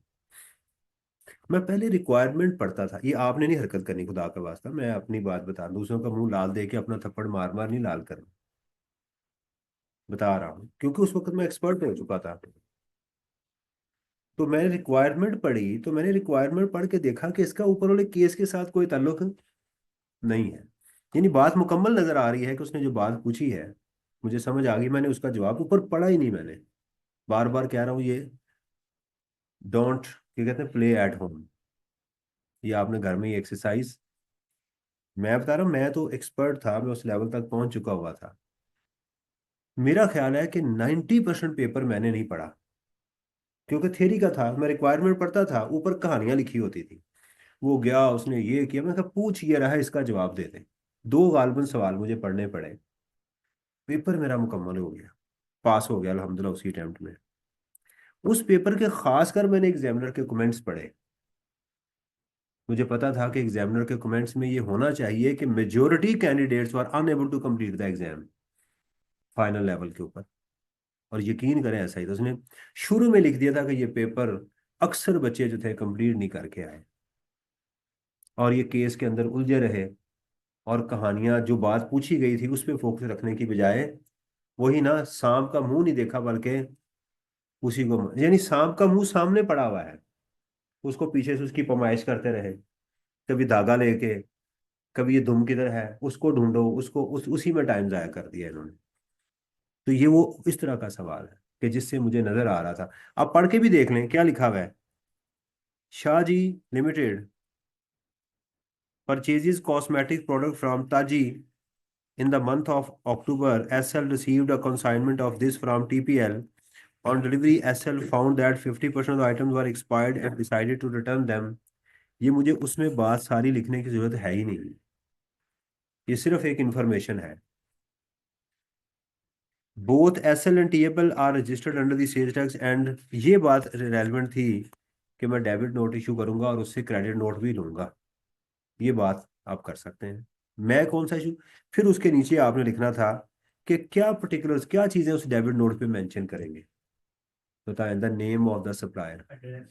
मैं पहले रिक्वायरमेंट पढ़ता था। ये आपने नहीं हरकत करनी, खुदा का वास्ता मैं अपनी बात बता, दूसरों का मुंह लाल दे के अपना थप्पड़ मार मार नहीं लाल करना। बता रहा हूँ क्योंकि उस वक्त मैं एक्सपर्ट हो चुका था। तो मैंने रिक्वायरमेंट पढ़ी, तो मैंने रिक्वायरमेंट पढ़ के देखा कि इसका ऊपर वाले केस के साथ कोई ताल्लुक नहीं है। यानी बात मुकम्मल नजर आ रही है कि उसने जो बात पूछी है मुझे समझ आ गई, मैंने उसका जवाब ऊपर पढ़ा ही नहीं मैंने। बार बार कह रहा हूँ ये डोंट, क्या कहते हैं, प्ले एट होम। ये आपने घर में ही एक्सरसाइज। मैं बता रहा हूँ, मैं तो एक्सपर्ट था, मैं उस लेवल तक पहुंच चुका हुआ था। मेरा ख्याल है कि 90% पेपर मैंने नहीं पढ़ा, क्योंकि थ्योरी का था। मैं रिक्वायरमेंट पढ़ता था, ऊपर कहानियां लिखी होती थी। वो गया उसने ये किया, मैं कहा पूछ ये रहा है इसका जवाब दे दे। दो गालबन सवाल मुझे पढ़ने पड़े। पेपर मेरा मुकम्मल हो गया, पास हो गया अल्हम्दुलिल्लाह उसी अटेम्प्ट में। उस पेपर के खासकर मैंने एग्जामिनर के कमेंट्स पढ़े। मुझे पता था कि एग्जामिनर के कमेंट्स में ये होना चाहिए कि majority candidates were unable to complete the exam final level के ऊपर। और यकीन करें ऐसा ही तो उसने शुरू में लिख दिया था कि ये पेपर अक्सर बच्चे जो थे कंप्लीट नहीं करके आए, और ये केस के अंदर उलझे रहे। और कहानियां जो बात पूछी गई थी उस पर फोकस रखने की बजाय वही ना, सांप का मुंह नहीं देखा बल्कि उसी को, यानी सांप का मुंह सामने पड़ा हुआ है, उसको पीछे से उसकी पमाइश करते रहे। कभी धागा लेके, कभी ये धुम किधर है उसको ढूंढो, उसको उसी में टाइम जाया कर दिया इन्होंने। तो ये वो इस तरह का सवाल है कि जिससे मुझे नजर आ रहा था। आप पढ़ के भी देख लें क्या लिखा हुआ है। Shahji limited purchases cosmetic product from Taji in the month of October. SL received a consignment of this from TPL. On delivery, SL found that 50% of the items were expired and decided to return them. ये मुझे उसमें बात सारी लिखने की जरूरत है ही नहीं, ये सिर्फ एक इंफॉर्मेशन है। Both SL and TAPL are registered under the sales tax and, ये बात रेलेवेंट थी कि मैं डेबिट नोट इशू करूंगा और उससे क्रेडिट नोट भी लूंगा। ये बात आप कर सकते हैं। मैं कौन सा इशू, फिर उसके नीचे आपने लिखना था कि क्या पर्टिकुलर्स, क्या चीजें उस डेबिट नोट पे मेंशन करेंगे। बताएं, the name of the supplier,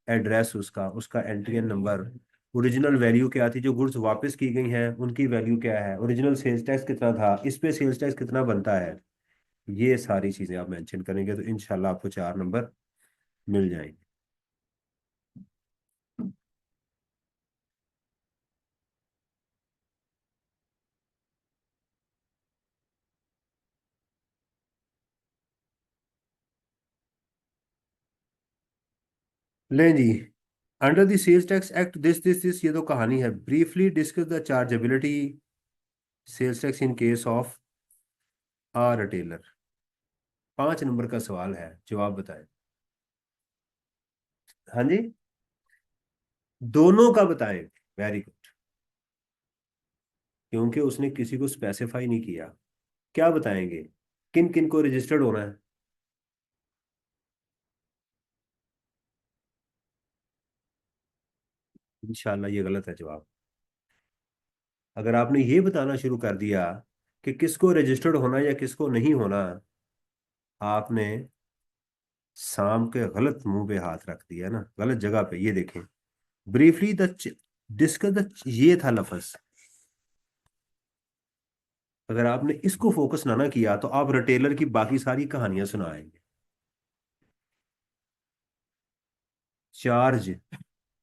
address उसका, उसका एंट्रियन नंबर, ओरिजिनल वैल्यू क्या थी, जो गुड्स वापस की गई हैं उनकी वैल्यू क्या है, ओरिजिनल सेल्स टैक्स कितना था, इस पे सेल्स टैक्स कितना बनता है। ये सारी चीजें आप मेंशन करेंगे तो इंशाल्लाह आपको 4 नंबर मिल जाएंगे। लें जी, under the sales tax act this ये तो कहानी है। Briefly discuss the chargeability sales tax in case of a retailer. 5 number का सवाल है, जवाब बताएं। हाँ जी, दोनों का बताएं। Very good. क्योंकि उसने किसी को स्पेसिफाई नहीं किया। क्या बताएंगे, किन किन को रजिस्टर्ड होना है? इंशाल्लाह ये गलत है जवाब। अगर आपने ये बताना शुरू कर दिया कि किसको रजिस्टर्ड होना या किसको नहीं होना, आपने सांप के गलत मुंह पे हाथ रख दिया ना, गलत जगह पे। ये देखें, ब्रीफली द डिस्कस द, ये था लफ्ज। अगर आपने इसको फोकस ना किया तो आप रिटेलर की बाकी सारी कहानियां सुनाएंगे। चार्ज,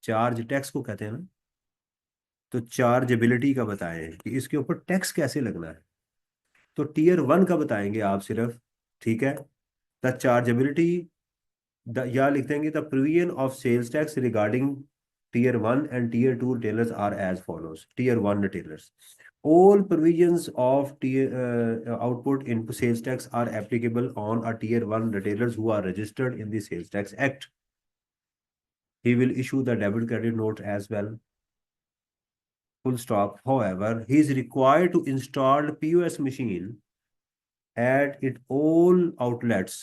चार्ज टैक्स को कहते हैं ना। तो चार्जेबिलिटी का बताएं कि इसके ऊपर टैक्स कैसे लगना है। तो टीयर 1 का बताएंगे आप सिर्फ, ठीक है। द चार्जेबिलिटी, या लिख देंगे the provision of sales tax regarding tier 1 and tier 2 retailers are as follows. Tier 1 retailers, all provisions of tier output into sales tax are applicable on a tier 1 retailers who are registered in the sales tax act. He will issue the debit credit note as well. Full stop. However, he is required to install POS machine at it all outlets.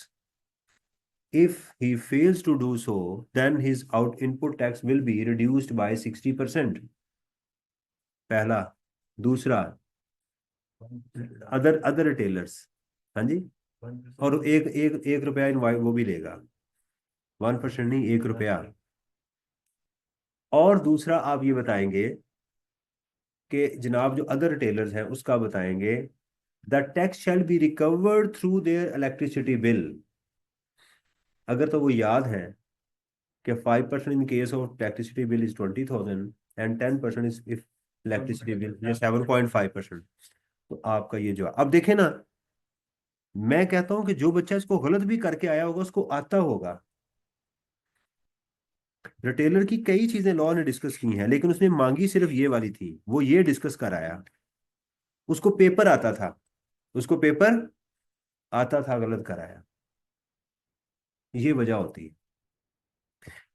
If he fails to do so, then his out input tax will be reduced by 60%. पहला। दूसरा, other other retailers. हाँ जी। और एक एक 1 रुपया invoice वो भी लेगा। 1% नहीं, 1 रुपया। और दूसरा आप ये बताएंगे कि जनाब जो अदर रिटेलर्स हैं उसका बताएंगे, the tax shall be recovered through their electricity bill. अगर तो वो याद है कि 5% इन case of electricity bill is 20,000 and 10% is if electricity bill 7.5%। तो आपका ये जवाब अब देखें ना। मैं कहता हूं कि जो बच्चा इसको गलत भी करके आया होगा उसको आता होगा। रिटेलर की कई चीजें लॉ ने डिस्कस की हैं, लेकिन उसने मांगी सिर्फ ये वाली थी, वो ये डिस्कस कराया। उसको पेपर आता था, उसको पेपर आता था, गलत कराया। ये वजह होती है।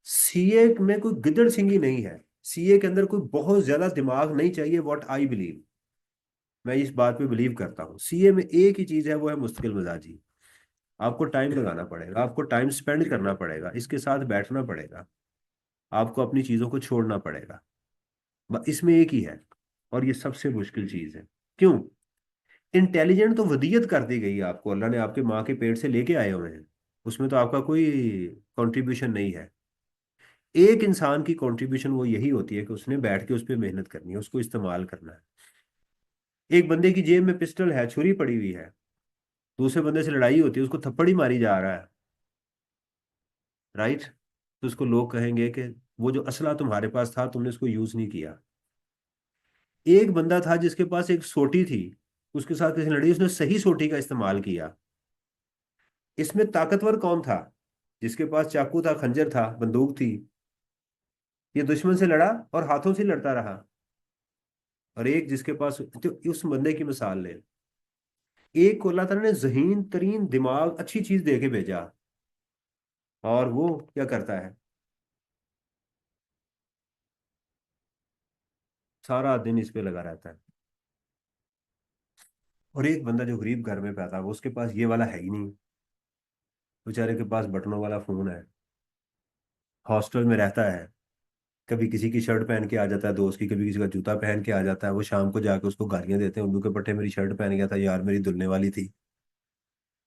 सीए में कोई गिदड़ सिंगी नहीं है। सीए के अंदर कोई बहुत ज्यादा दिमाग नहीं चाहिए, व्हाट आई बिलीव। मैं इस बात पे बिलीव करता हूँ, सीए में एक ही चीज है, वो है मुस्तकिल मिजाजी। आपको टाइम लगाना पड़ेगा, आपको टाइम स्पेंड करना पड़ेगा, इसके साथ बैठना पड़ेगा, आपको अपनी चीजों को छोड़ना पड़ेगा। इसमें एक ही है। और ये सबसे मुश्किल चीज है। क्यों? इंटेलिजेंट तो वदीयत कर दी गई है आपको, अल्लाह ने आपके माँ के पेट से लेके आए हुए हैं। उसमें तो आपका कोई कंट्रीब्यूशन नहीं है। एक इंसान की कंट्रीब्यूशन वो यही होती है कि उसने बैठ के उस पर मेहनत करनी है, उसको इस्तेमाल करना है। एक बंदे की जेब में पिस्टल है, छुरी पड़ी हुई है, दूसरे बंदे से लड़ाई होती है, उसको थप्पड़ ही मारी जा रहा है, राइट। तो उसको लोग कहेंगे कि वो जो असला तुम्हारे पास था तुमने उसको यूज नहीं किया। एक बंदा था जिसके पास एक सोटी थी, उसके साथ किसी ने लड़ी, उसने सही सोटी का इस्तेमाल किया। इसमें ताकतवर कौन था? जिसके पास चाकू था, खंजर था, बंदूक थी। ये दुश्मन से लड़ा और हाथों से लड़ता रहा। और एक जिसके पास, तो उस बंदे की मिसाल ले। एक को अल्लाह ताला ने जहीन तरीन दिमाग, अच्छी चीज दे के भेजा, और वो क्या करता है? सारा दिन इस पे लगा रहता है। और एक बंदा जो गरीब घर में पैदा हुआ, उसके पास ये वाला है ही नहीं। बेचारे के पास बटनों वाला फोन है, हॉस्टल में रहता है, कभी किसी की शर्ट पहन के आ जाता है दोस्त की, कभी किसी का जूता पहन के आ जाता है। वो शाम को जाके उसको गालियां देते हैं, उल्लू के पट्टे मेरी शर्ट पहन गया था यार, मेरी धुलने वाली थी।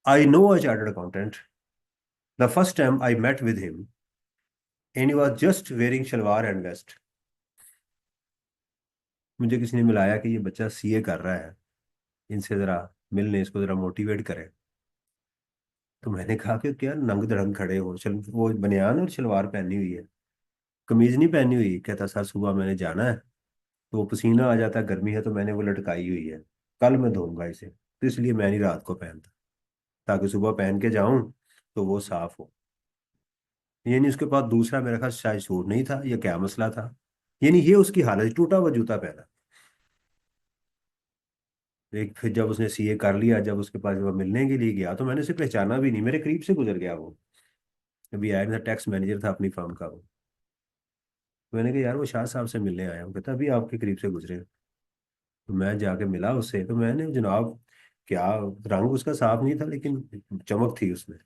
I know a chartered accountant, the first time I met with him and he was just wearing salwar and vest. मुझे किसी ने मिलाया कि ये बच्चा सीए कर रहा है, इनसे जरा मिलने, इसको जरा मोटिवेट करें। तो मैंने कहा कि क्या नंग धड़ंग खड़े हो, चल वो बनियान और शलवार पहनी हुई है, कमीज नहीं पहनी हुई। कहता सर सुबह मैंने जाना है, तो वो पसीना आ जाता है, गर्मी है, तो मैंने वो लटकाई हुई है, कल मैं धोऊंगा इसे, तो इसलिए मैं नहीं रात को पहनता, ताकि सुबह पहन के जाऊं तो वो साफ हो। यानी उसके पास दूसरा मेरे ख्याल शायद सूट नहीं था, या क्या मसला था। यानी ये उसकी हालत, टूटा हुआ जूता पहना। एक फिर जब उसने सीए कर लिया, जब उसके पास जब मिलने के लिए गया, तो मैंने उसे पहचाना भी नहीं, मेरे करीब से गुजर गया वो। अभी आया था, टैक्स मैनेजर था अपनी फर्म का वो। तो मैंने कहा यार वो शाह साहब से मिलने आया हूँ, कहता अभी आपके करीब से गुजरे। तो मैं जाके मिला उससे, तो मैंने जनाब, क्या रंग उसका साफ नहीं था, लेकिन चमक थी उसमें।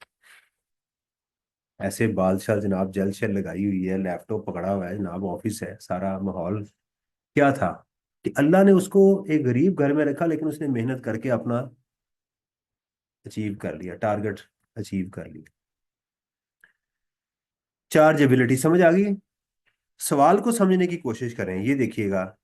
ऐसे बाल शाल जनाब, जेल शेल लगाई हुई है, लैपटॉप पकड़ा हुआ है जनाब, ऑफिस है, सारा माहौल। क्या था कि अल्लाह ने उसको एक गरीब घर में रखा, लेकिन उसने मेहनत करके अपना अचीव कर लिया, टारगेट अचीव कर लिया। चार्जेबिलिटी समझ आ गई। सवाल को समझने की कोशिश करें, ये देखिएगा।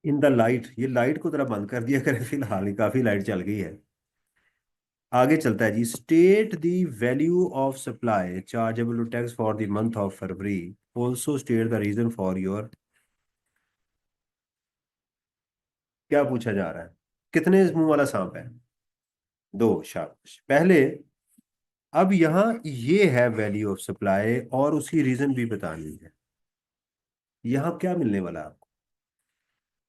इन द लाइट, ये लाइट को जरा बंद कर दिया करें फिलहाल, ही काफी लाइट चल गई है। आगे चलता है जी। State the value of supply chargeable to tax for the month of February. Also state the reason for your. क्या पूछा जा रहा है? कितने मुंह वाला सांप है? दो, शाबाश। पहले, अब यहाँ ये है वैल्यू ऑफ सप्लाई, और उसकी रीजन भी बतानी है। यहाँ क्या मिलने वाला है आपको?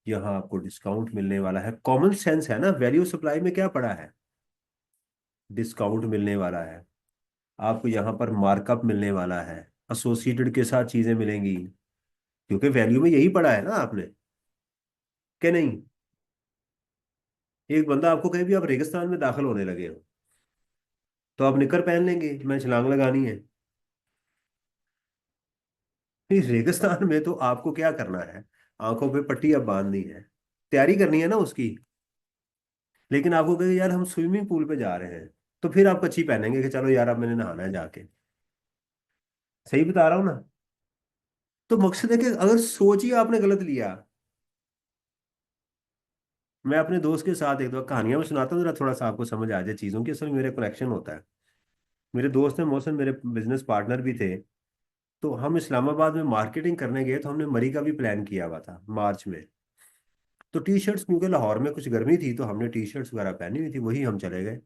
यहाँ आपको डिस्काउंट मिलने वाला है, कॉमन सेंस है ना, वैल्यू ऑफ सप्लाई में क्या पड़ा है? डिस्काउंट मिलने वाला है। आपको यहाँ पर मार्कअप मिलने वाला है, एसोसिएटेड के साथ चीजें मिलेंगी, क्योंकि वैल्यू में यही पड़ा है ना आपने, कि नहीं? एक बंदा आपको कहे भी आप रेगिस्तान में दाखिल होने लगे हो, तो आप निकर पहन लेंगे, मैं छलांग लगानी है। फिर रेगिस्तान में तो आपको क्या करना है? आंखों पे पट्टी अब बांधनी है, तैयारी करनी है ना उसकी। लेकिन आपको कहे यार हम स्विमिंग पूल पे जा रहे हैं, तो फिर आप कच्छी पहनेंगे कि चलो यार अब मैंने नहाना है जाके। सही बता रहा हूँ ना? तो मकसद है कि अगर सोचिए आपने गलत लिया। मैं अपने दोस्त के साथ एक दो कहानियां में सुनाता हूँ, जरा थोड़ा सा आपको समझ आ जाए चीज़ों की, असल में मेरे कनेक्शन होता है। मेरे दोस्त हैं मौसम, मेरे बिजनेस पार्टनर भी थे। तो हम इस्लामाबाद में मार्केटिंग करने गए, तो हमने मरी का भी प्लान किया हुआ था मार्च में। तो टी शर्ट्स, क्योंकि लाहौर में कुछ गर्मी थी, तो हमने टी शर्ट्स वगैरह पहनी हुई थी, वही हम चले गए।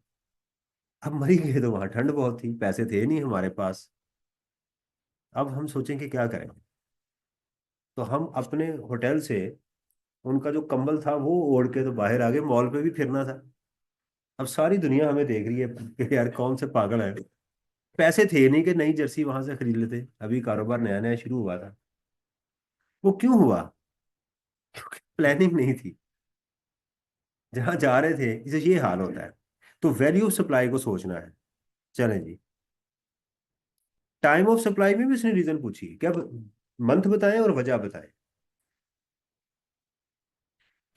अब मरी गए तो वहाँ ठंड बहुत थी, पैसे थे नहीं हमारे पास। अब हम सोचें कि क्या करें। तो हम अपने होटल से उनका जो कंबल था वो ओढ़ के तो बाहर आ गए, मॉल पे भी फिरना था। अब सारी दुनिया हमें देख रही है कि यार कौन से पागल है। पैसे थे नहीं कि नई जर्सी वहां से खरीद लेते, अभी कारोबार नया नया शुरू हुआ था। वो क्यों हुआ? क्योंकि प्लानिंग नहीं थी। जहां जा रहे थे, इसे ये हाल होता है। तो वैल्यू ऑफ सप्लाई को सोचना है। चलें जी। टाइम ऑफ सप्लाई में भी इसने रीजन पूछी, क्या मंथ बताएं और वजह बताएं।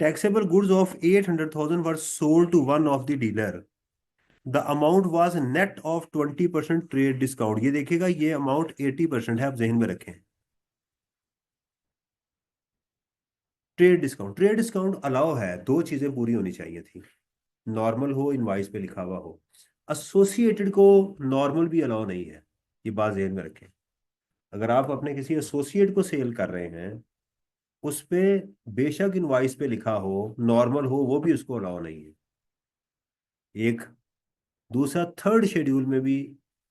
Taxable goods of 800,000 were sold to one of the dealer. The amount was net of 20% trade discount. ये देखिएगा, ये अमाउंट 80% है, आप जहन में रखें। Trade discount, trade discount allow है, दो चीजें पूरी होनी चाहिए थी। नॉर्मल हो, इनवाइस पे लिखा हुआ हो। एसोसिएटेड को नॉर्मल भी अलाउ नहीं है, ये बात जहन में रखें। अगर आप अपने किसी एसोसिएट को सेल कर रहे हैं, उस पे बेशक इनवाइस पे लिखा हो, नॉर्मल हो, वो भी उसको अलाउ नहीं है। एक, दूसरा, थर्ड शेड्यूल में भी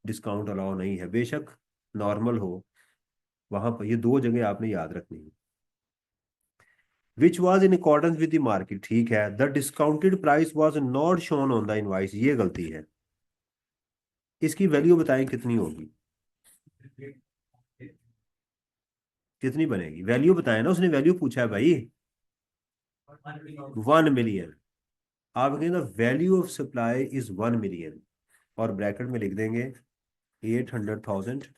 डिस्काउंट अलाउ नहीं है, बेशक नॉर्मल हो। वहां पर ये दो जगह आपने याद रखनी है। Which was in accordance with the market, ठीक है। The discounted price was not shown on the invoice, ये गलती है। इसकी वैल्यू बताएं कितनी होगी? कितनी बनेगी? वैल्यू बताएं ना, उसने वैल्यू पूछा है भाई। 1 मिलियन। आप कहेंगे value of supply is 1 million, और ब्रैकेट में लिख देंगे 800,000,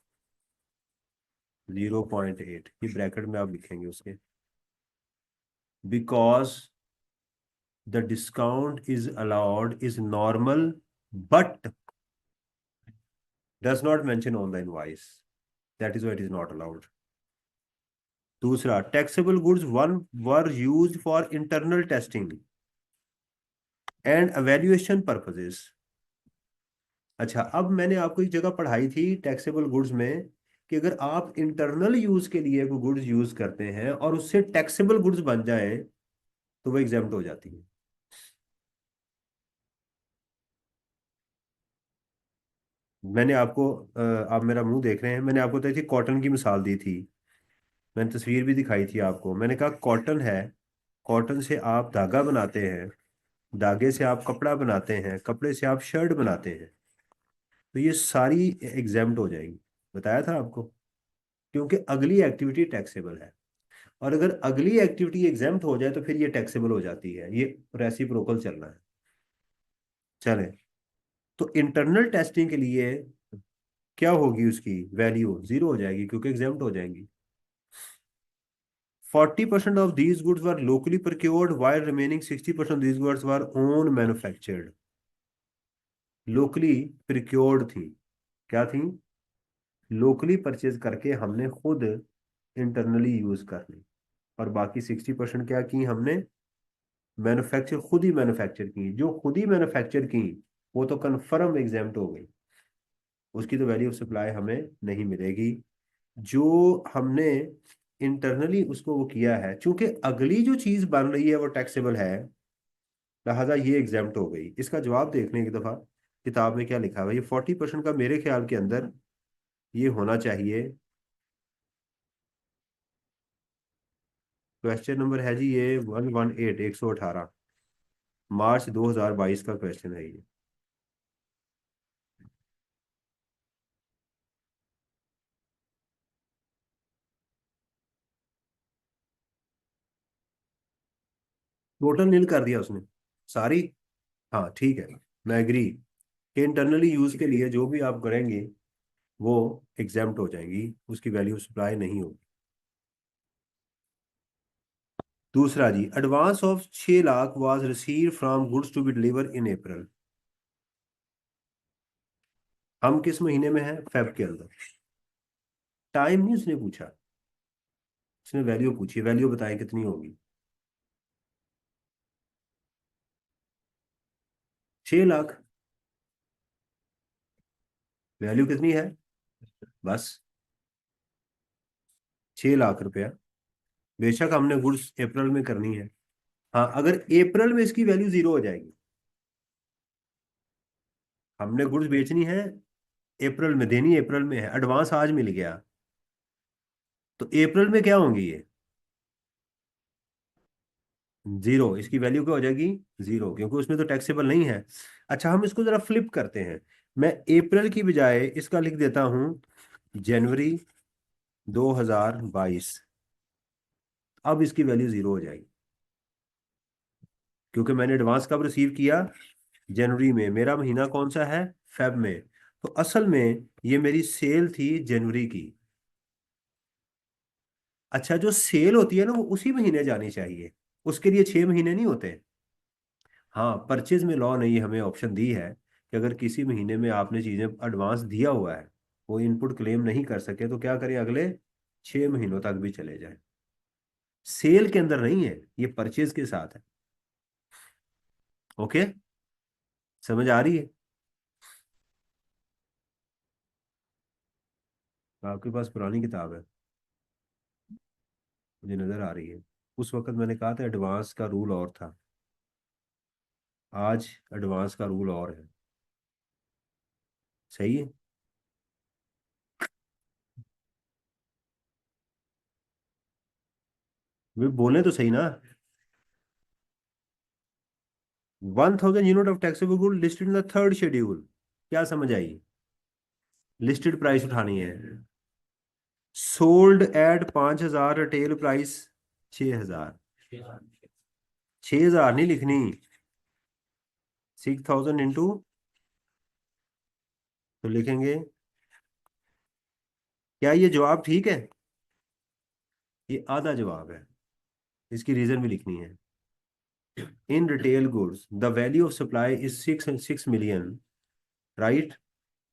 0.8, ये ब्रैकेट में आप लिखेंगे उसके। Because the discount is allowed is normal, but does not mention on the invoice, that is why it is not allowed. दूसरा, taxable goods one were used for internal testing and evaluation purposes. अच्छा, अब मैंने आपको एक जगह पढ़ाई थी taxable goods में, कि अगर आप इंटरनल यूज के लिए कोई गुड्स यूज करते हैं और उससे टैक्सेबल गुड्स बन जाए तो वो एग्जाम्प्ट हो जाती है। मैंने आपको आप मेरा मुंह देख रहे हैं, मैंने आपको दी थी कॉटन की मिसाल दी थी। मैंने तस्वीर भी दिखाई थी आपको, मैंने कहा कॉटन है, कॉटन से आप धागा बनाते हैं, धागे से आप कपड़ा बनाते हैं, कपड़े से आप शर्ट बनाते हैं, तो ये सारी एग्जाम्प्ट हो जाएगी। बताया था आपको, क्योंकि अगली एक्टिविटी टैक्सेबल है। और अगर अगली एक्टिविटी एग्जाम्प्ट हो जाए तो फिर ये टैक्सेबल हो जाती है, ये रेसिप्रोकल चलना है। चले, तो इंटरनल टेस्टिंग के लिए क्या होगी, उसकी वैल्यू जीरो हो जाएगी क्योंकि एग्जाम्प्ट हो जाएंगी। 40% of these goods were locally procured while remaining 60% of these goods were own manufactured। Locally procured थी, क्या थी, लोकली परचेज करके हमने खुद इंटरनली यूज कर ली, और बाकी 60% क्या की हमने, मैन्युफैक्चर, खुद ही मैन्युफैक्चर की। जो खुद ही मैन्युफैक्चर की वो तो कन्फर्म एग्जाम्प्ट हो गई, उसकी तो वैल्यू ऑफ सप्लाई हमें नहीं मिलेगी। जो हमने इंटरनली उसको वो किया है, चूंकि अगली जो चीज बन रही है वो टैक्सेबल है, लिहाजा ये एग्जाम्प्ट हो गई। इसका जवाब देखने की दफा किताब में क्या लिखा हुआ है। ये 40% का मेरे ख्याल के अंदर ये होना चाहिए। क्वेश्चन नंबर है जी ये 118, 118, मार्च 2022 का क्वेश्चन है ये। टोटल नील कर दिया उसने सारी। हाँ ठीक है, मैं एग्री कि इंटरनली यूज के लिए जो भी आप करेंगे वो एग्जाम्प्ट हो जाएंगी, उसकी वैल्यू सप्लाई नहीं होगी। दूसरा जी, advance of 6 lakh was receive from goods to be deliver in April. हम किस महीने में हैं, फेब के अंदर। टाइम नहीं उसने पूछा, उसने वैल्यू पूछी, वैल्यू बताएं कितनी होगी। 6 लाख, वैल्यू कितनी है, बस 6 लाख रुपया। बेशक हमने गुड्स अप्रैल में करनी है। हाँ, अगर अप्रैल में इसकी वैल्यू जीरो हो जाएगी, हमने गुड्स बेचनी है अप्रैल में, देनी अप्रैल में है, एडवांस आज मिल गया, तो अप्रैल में क्या होंगी ये, जीरो। इसकी वैल्यू क्या हो जाएगी, जीरो, क्योंकि उसमें तो टैक्सेबल नहीं है। अच्छा, हम इसको जरा फ्लिप करते हैं। मैं अप्रैल की बजाय इसका लिख देता हूं जनवरी 2022। अब इसकी वैल्यू जीरो हो जाएगी, क्योंकि मैंने एडवांस कब रिसीव किया, जनवरी में। मेरा महीना कौन सा है, फेब में। तो असल में ये मेरी सेल थी जनवरी की। अच्छा, जो सेल होती है ना वो उसी महीने जानी चाहिए, उसके लिए 6 महीने नहीं होते। हाँ, परचेज में लॉ ने ये हमें ऑप्शन दी है कि अगर किसी महीने में आपने चीजें एडवांस दिया हुआ है, वो इनपुट क्लेम नहीं कर सके तो क्या करें, अगले 6 महीनों तक भी चले जाए। सेल के अंदर नहीं है, ये परचेज के साथ है। ओके, समझ आ रही है। आपके पास पुरानी किताब है, मुझे नजर आ रही है। उस वक्त मैंने कहा था एडवांस का रूल और था, आज एडवांस का रूल और है। सही है। वे बोले तो सही ना। 1000 unit of taxable good listed in the third schedule, क्या समझ आई, लिस्टेड प्राइस उठानी है। Sold at 5,000, retail price 6,000। 6,000 नहीं लिखनी, 6,000 इंटू, तो लिखेंगे, क्या ये जवाब ठीक है, ये आधा जवाब है, इसकी रीजन भी लिखनी है। In retail goods the value of supply is 6 million, right.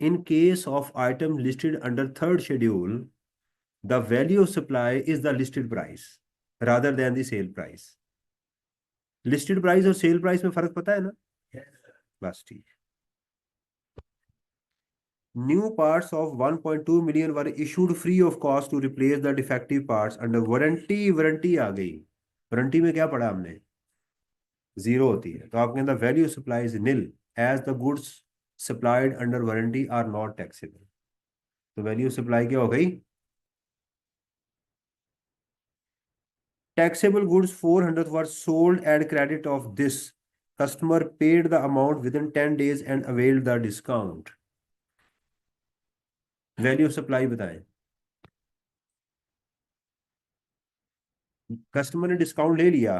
In case of item listed under third schedule the value of supply is the listed price rather than the sale price. Listed price और sale price में फर्क पता है ना, बस ठीक है। New parts of 1.2 million were issued free of cost to replace the defective parts under warranty. Warranty आ गई। वारंटी में क्या पढ़ा हमने? जीरो होती है, तो आपके अंदर value supply is nil as the goods supplied under warranty are not taxable. तो वैल्यू सप्लाई क्या हो गई? Taxable goods 400 were sold at credit of this. Customer paid the amount within 10 days and availed the discount. Value of supply बताएं। Customer ने discount ले लिया,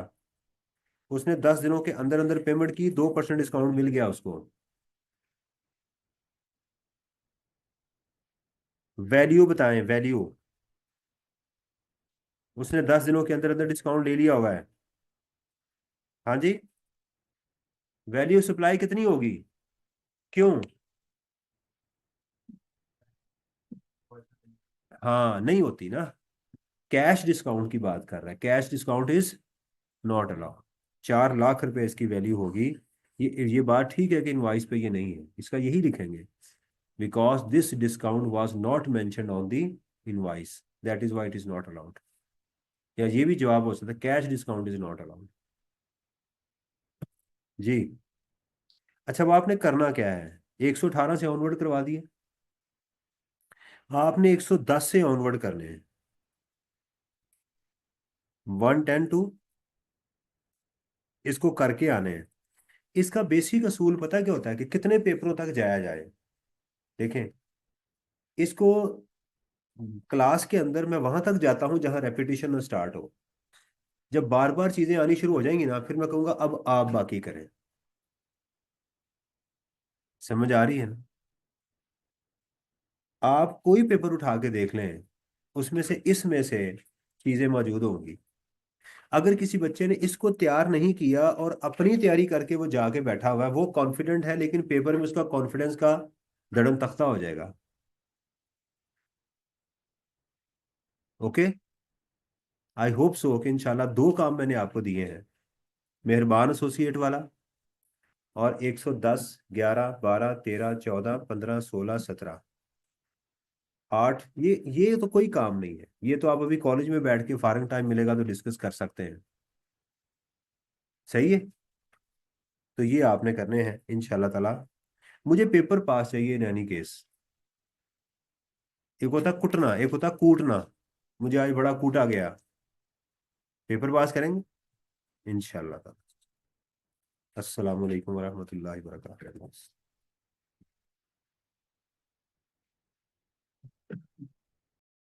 उसने 10 दिनों के अंदर अंदर पेमेंट की, 2% डिस्काउंट मिल गया उसको। वैल्यू बताएं, वैल्यू। उसने 10 दिनों के अंदर अंदर डिस्काउंट ले लिया हुआ है। हाँ जी। वैल्यू सप्लाई कितनी होगी? क्यों? हाँ, नहीं होती ना। कैश डिस्काउंट की बात कर रहा है, cash discount is not allowed. 4 lakh रुपए इसकी वैल्यू होगी। ये बात ठीक है कि इनवाइस पे ये नहीं है, इसका यही लिखेंगे, because this discount was not mentioned on the invoice, that is why it is not allowed. या ये भी जवाब हो सकता है, cash discount is not allowed. जी। अच्छा, अब आपने करना क्या है? 118 से ऑनवर्ड करवा दिए, आपने 110 से ऑनवर्ड करने हैं। 110 टू इसको करके आने हैं। इसका बेसिक असूल पता क्या होता है कि कितने पेपरों तक जाया जाए। देखें, इसको क्लास के अंदर मैं वहां तक जाता हूं जहां रेपिटेशन में स्टार्ट हो। जब बार बार चीजें आनी शुरू हो जाएंगी ना, फिर मैं कहूंगा अब आप बाकी करें। समझ आ रही है ना? आप कोई पेपर उठा के देख लें, उसमें से इसमें से चीजें मौजूद होंगी। अगर किसी बच्चे ने इसको तैयार नहीं किया और अपनी तैयारी करके वो जाके बैठा हुआ है, वो कॉन्फिडेंट है, लेकिन पेपर में उसका कॉन्फिडेंस का दड़म तख्ता हो जाएगा। ओके। आई होप सो कि इंशाल्लाह 2 काम मैंने आपको दिए हैं, मेहरबान एसोसिएट वाला, और 110, 11, 12, 13, 14, 15, 16, 17, 8। ये तो कोई काम नहीं है, ये तो आप अभी कॉलेज में बैठ के फारग टाइम मिलेगा तो डिस्कस कर सकते हैं। सही है। तो ये आपने करने हैं इंशाल्लाह ताला। मुझे पेपर पास चाहिए इन एनी केस। एक होता कुटना, एक होता कूटना। मुझे आज बड़ा कूटा गया। पेपर पास करेंगे इंशाल्लाह ताला। अस्सलाम वालेकुम वरहमतुल्लाहि वबरकातुहू।